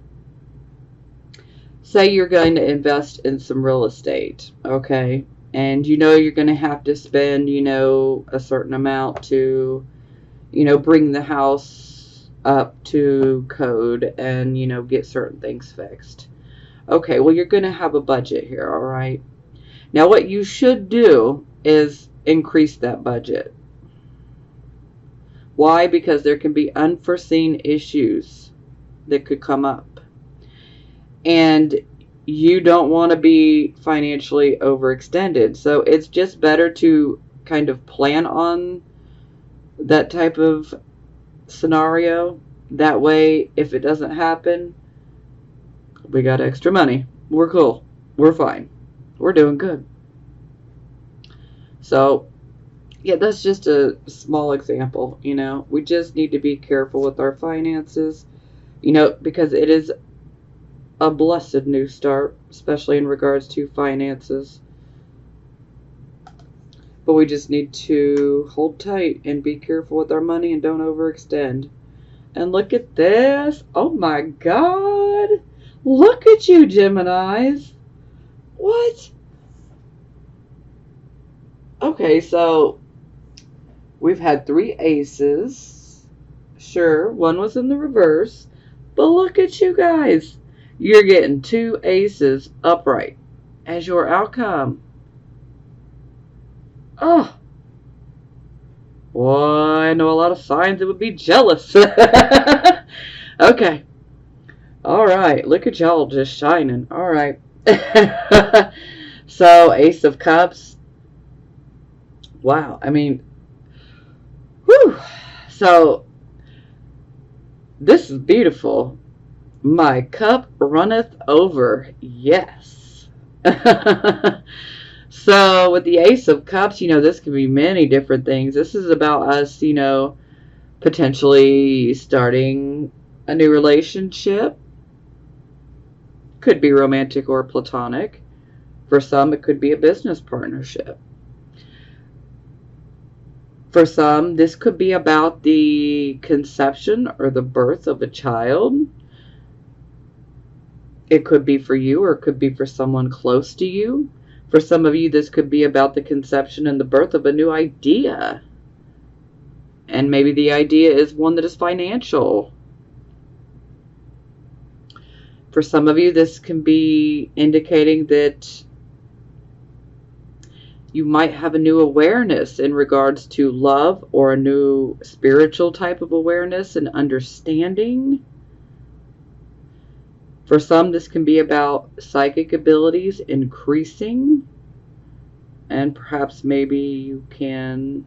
you're going to invest in some real estate, okay? And you're going to have to spend, a certain amount to, bring the house up to code and, get certain things fixed. Okay, well, you're going to have a budget here, all right? Now, what you should do is increase that budget. Why? Because there can be unforeseen issues that could come up. And you don't want to be financially overextended. So it's just better to kind of plan on that type of scenario. That way, if it doesn't happen, we got extra money. We're cool. We're fine. We're doing good. So, yeah, that's just a small example. We just need to be careful with our finances, because it is a blessed new start, especially in regards to finances. But we just need to hold tight and be careful with our money and don't overextend. And look at this. Oh my God. Look at you, Geminis. What? Okay, so we've had 3 aces. Sure, one was in the reverse. But look at you guys. You're getting 2 aces upright as your outcome. Oh. Well, I know a lot of signs that would be jealous. Okay. All right. Look at y'all just shining. All right. So, Ace of Cups. Wow. I mean, whew. So, this is beautiful. My cup runneth over. Yes. So with the Ace of Cups, this could be many different things. This is about us, potentially starting a new relationship. Could be romantic or platonic. For some, it could be a business partnership. For some, this could be about the conception or the birth of a child. It could be for you, or it could be for someone close to you. For some of you, this could be about the conception and the birth of a new idea. And maybe the idea is one that is financial. For some of you, this can be indicating that you might have a new awareness in regards to love, or a new spiritual type of awareness and understanding. For some, this can be about psychic abilities increasing, and perhaps maybe you can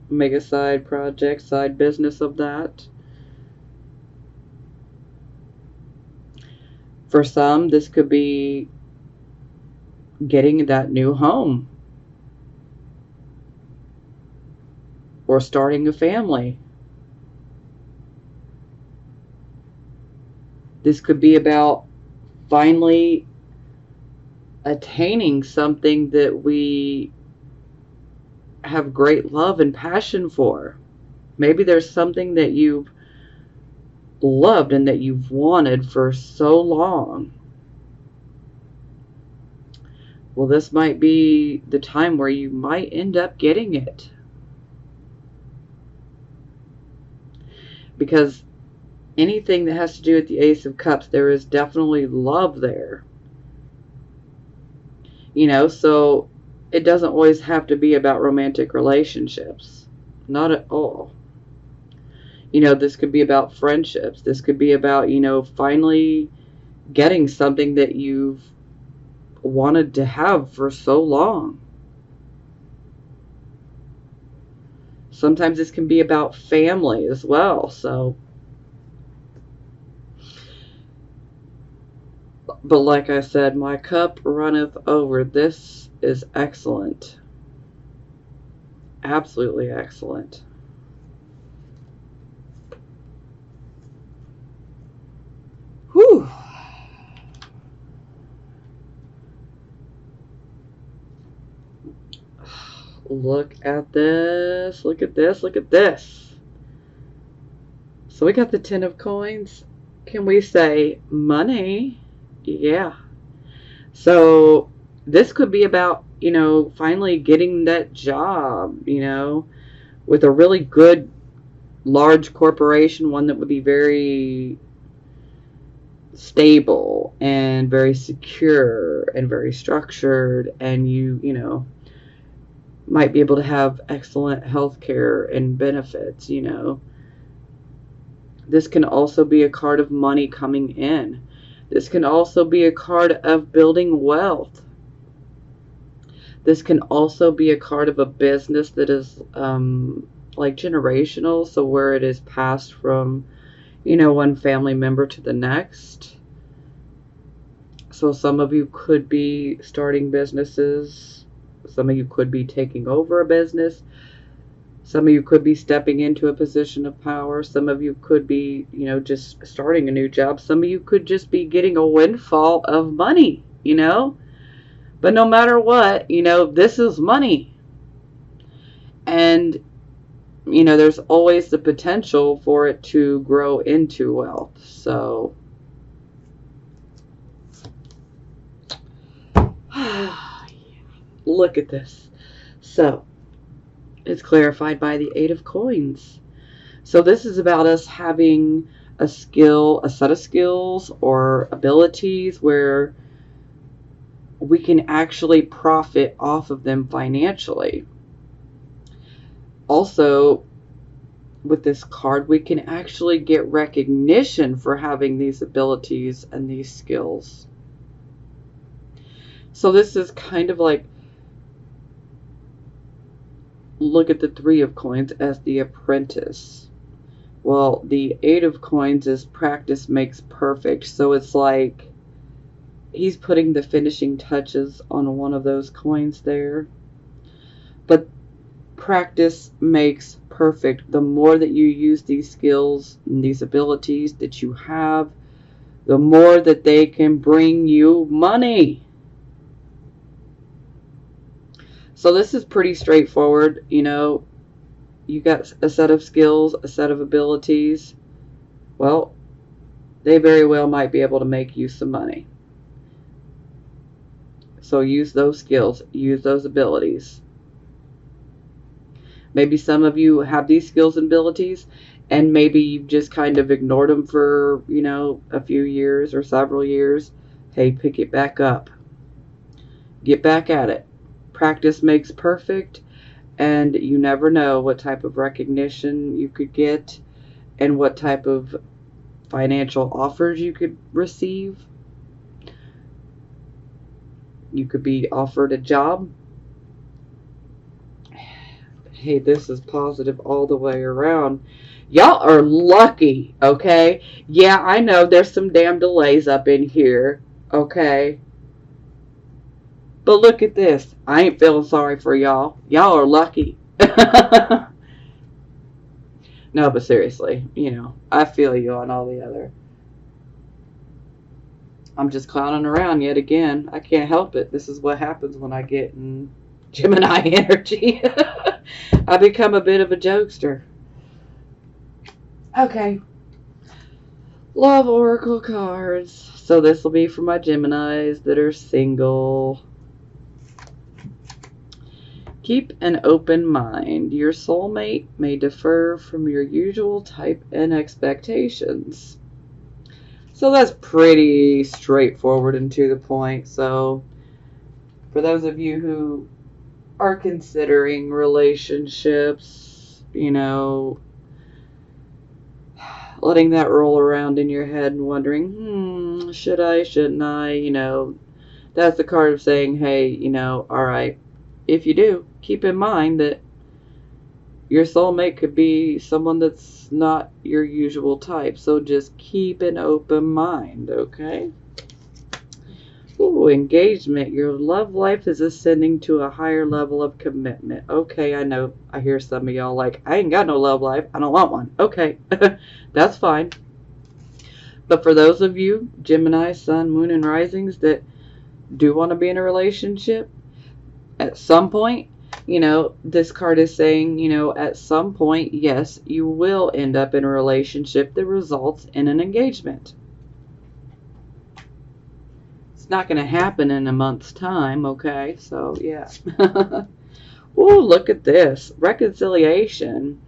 make a side project, side business of that. For some, this could be getting that new home, or starting a family. This could be about finally attaining something that we have great love and passion for. Maybe there's something that you've loved and that you've wanted for so long. Well, this might be the time where you might end up getting it. Because anything that has to do with the Ace of Cups, there is definitely love there. So it doesn't always have to be about romantic relationships. Not at all. This could be about friendships. This could be about, finally getting something that you've wanted to have for so long. Sometimes this can be about family as well. But like I said, my cup runneth over. This is excellent. Absolutely excellent. Whew. Look at this. Look at this. Look at this. So we got the 10 of coins. Can we say money? Yeah. So this could be about, finally getting that job, with a really good large corporation, one that would be very stable and very secure and very structured, and you might be able to have excellent health care and benefits. This can also be a card of money coming in. This can also be a card of building wealth. This can also be a card of a business that is like generational, so where it is passed from one family member to the next. So some of you could be starting businesses. Some of you could be taking over a business. Some of you could be stepping into a position of power. Some of you could be, just starting a new job. Some of you could just be getting a windfall of money, But no matter what, this is money. And, there's always the potential for it to grow into wealth. So, look at this. So, it's clarified by the 8 of coins. So this is about us having a set of skills or abilities where we can actually profit off of them financially. Also, with this card, we can actually get recognition for having these abilities and these skills. So this is kind of like, look at the 3 of coins as the apprentice. Well, the 8 of coins is practice makes perfect. So it's like he's putting the finishing touches on one of those coins there. But practice makes perfect. The more that you use these skills and these abilities that you have, the more that they can bring you money. So this is pretty straightforward. You got a set of skills, a set of abilities. Well, they very well might be able to make you some money. So use those skills, use those abilities. Maybe some of you have these skills and abilities, and maybe you've just kind of ignored them for, a few years or several years. Hey, pick it back up. Get back at it. Practice makes perfect, and you never know what type of recognition you could get and what type of financial offers you could receive. You could be offered a job. Hey, this is positive all the way around. Y'all are lucky, okay? Yeah, I know there's some damn delays up in here, okay? But look at this. I ain't feeling sorry for y'all. Y'all are lucky. No, but seriously, I feel you on all the other. I'm just clowning around yet again. I can't help it. This is what happens when I get in Gemini energy. I become a bit of a jokester. Okay. Love Oracle cards. So this will be for my Geminis that are single. Keep an open mind. Your soulmate may differ from your usual type and expectations. So that's pretty straightforward and to the point. So for those of you who are considering relationships, letting that roll around in your head and wondering, should I, shouldn't I, that's the card of saying, hey, all right, if you do, keep in mind that your soulmate could be someone that's not your usual type. So just keep an open mind, okay? Ooh, engagement. Your love life is ascending to a higher level of commitment. Okay, I know. I hear some of y'all like, I ain't got no love life. I don't want one. Okay, that's fine. But for those of you, Gemini, Sun, Moon, and Risings, that do want to be in a relationship, at some point, this card is saying, at some point, yes, you will end up in a relationship that results in an engagement. It's not going to happen in a month's time, okay? So, yeah. Ooh, look at this. Reconciliation.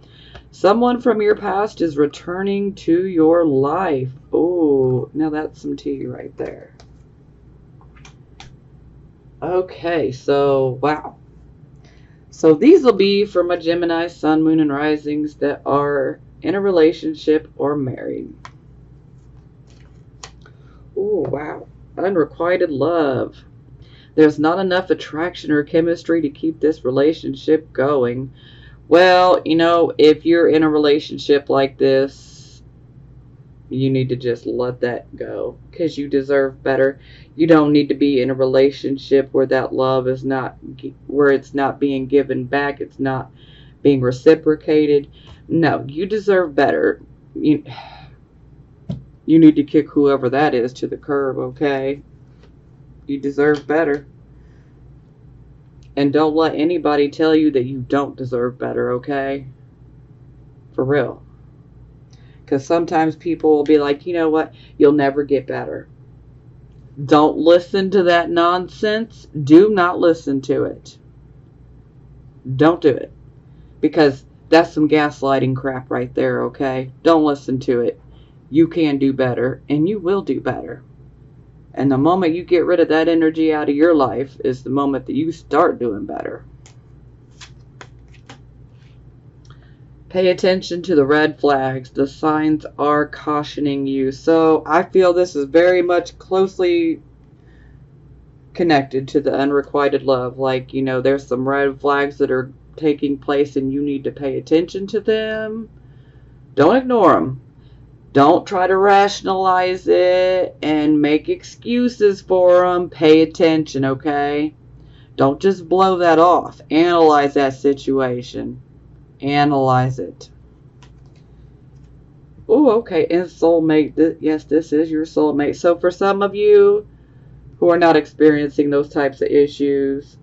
Someone from your past is returning to your life. Ooh, now that's some tea right there. Okay, so, wow. So these will be for my Gemini, Sun, Moon, and Risings that are in a relationship or married. Oh, wow. Unrequited love. There's not enough attraction or chemistry to keep this relationship going. Well, if you're in a relationship like this, you need to just let that go because you deserve better. You don't need to be in a relationship where that love is not, where it's not being given back. It's not being reciprocated. No, you deserve better. You need to kick whoever that is to the curb, okay? You deserve better. And don't let anybody tell you that you don't deserve better, okay? For real. Because sometimes people will be like, you know what? You'll never get better. Don't listen to that nonsense. Do not listen to it. Don't do it. Because that's some gaslighting crap right there, okay? Don't listen to it. You can do better, and you will do better. And the moment you get rid of that energy out of your life is the moment that you start doing better. Pay attention to the red flags. The signs are cautioning you. So I feel this is very much closely connected to the unrequited love. Like, there's some red flags that are taking place and you need to pay attention to them. Don't ignore them. Don't try to rationalize it and make excuses for them. Pay attention, okay? Don't just blow that off. Analyze that situation. Analyze it. Oh, okay. And soulmate. Yes, this is your soulmate. So for some of you who are not experiencing those types of issues,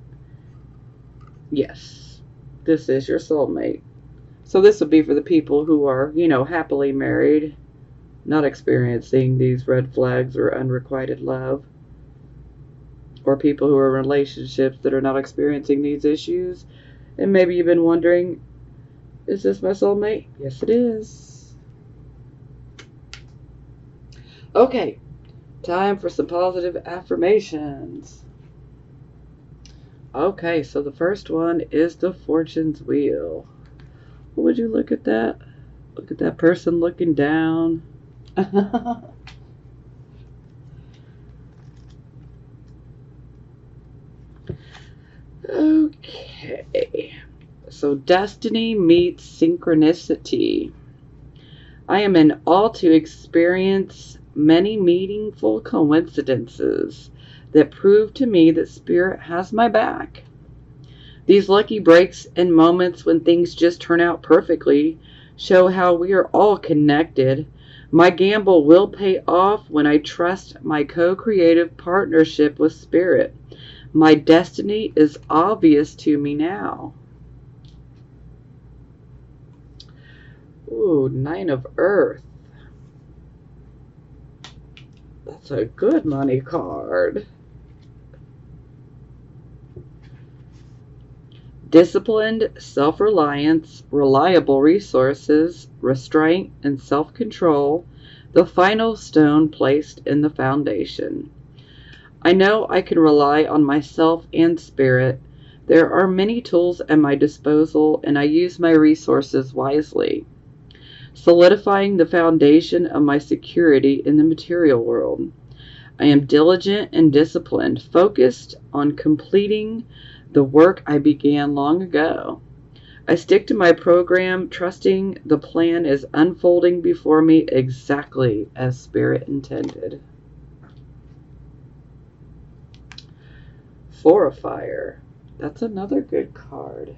yes, this is your soulmate. So this would be for the people who are, happily married, not experiencing these red flags or unrequited love. Or people who are in relationships that are not experiencing these issues. And maybe you've been wondering, is this my soulmate? Yes, it is. Okay, time for some positive affirmations. Okay, so the first one is the Fortune's Wheel. Would you look at that? Look at that person looking down. Okay. So destiny meets synchronicity. I am in awe to experience many meaningful coincidences that prove to me that Spirit has my back. These lucky breaks and moments when things just turn out perfectly show how we are all connected My gamble will pay off when I trust my co-creative partnership with Spirit. My destiny is obvious to me now. Ooh, Nine of Earth. That's a good money card. Disciplined self-reliance, reliable resources, restraint, and self-control, the final stone placed in the foundation. I know I can rely on myself and Spirit. There are many tools at my disposal, and I use my resources wisely, solidifying the foundation of my security in the material world. I am diligent and disciplined, focused on completing the work I began long ago. I stick to my program, trusting the plan is unfolding before me exactly as Spirit intended. Four of Fire. That's another good card.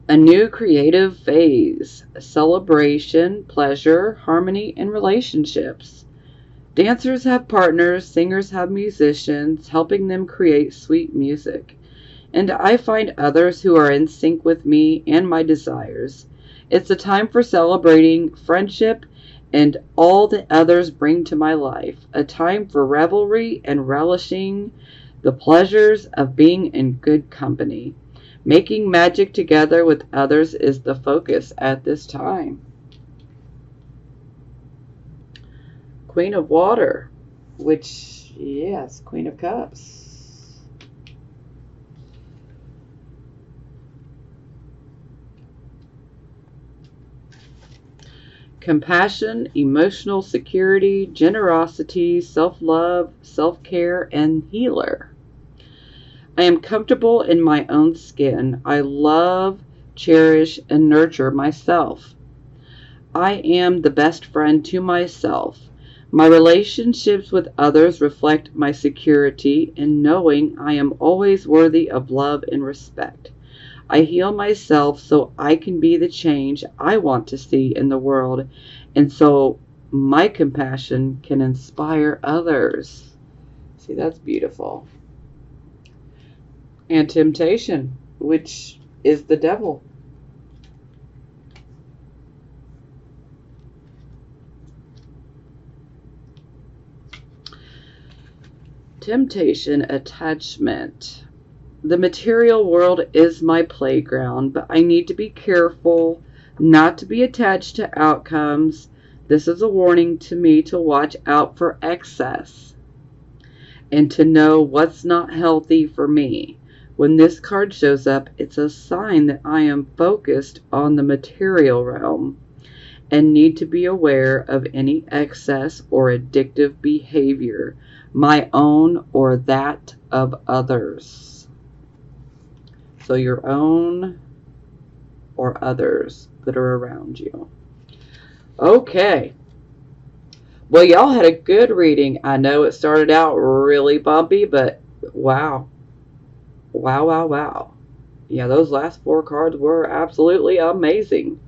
A new creative phase, celebration, pleasure, harmony, and relationships. Dancers have partners, singers have musicians, helping them create sweet music. And I find others who are in sync with me and my desires. It's a time for celebrating friendship and all that others bring to my life. A time for revelry and relishing the pleasures of being in good company. Making magic together with others is the focus at this time. Queen of Water, which, yes, Queen of Cups. Compassion, emotional security, generosity, self-love, self-care, and healer. I am comfortable in my own skin. I love, cherish, and nurture myself. I am the best friend to myself. My relationships with others reflect my security in knowing I am always worthy of love and respect. I heal myself so I can be the change I want to see in the world, and so my compassion can inspire others. See, that's beautiful. And temptation, which is the devil. Temptation, attachment. The material world is my playground, but I need to be careful not to be attached to outcomes. This is a warning to me to watch out for excess and to know what's not healthy for me. When this card shows up, it's a sign that I am focused on the material realm and need to be aware of any excess or addictive behavior, my own or that of others. So your own or others that are around you. Okay. Well, y'all had a good reading. I know it started out really bumpy, but wow. Wow, wow, wow. Yeah, those last four cards were absolutely amazing.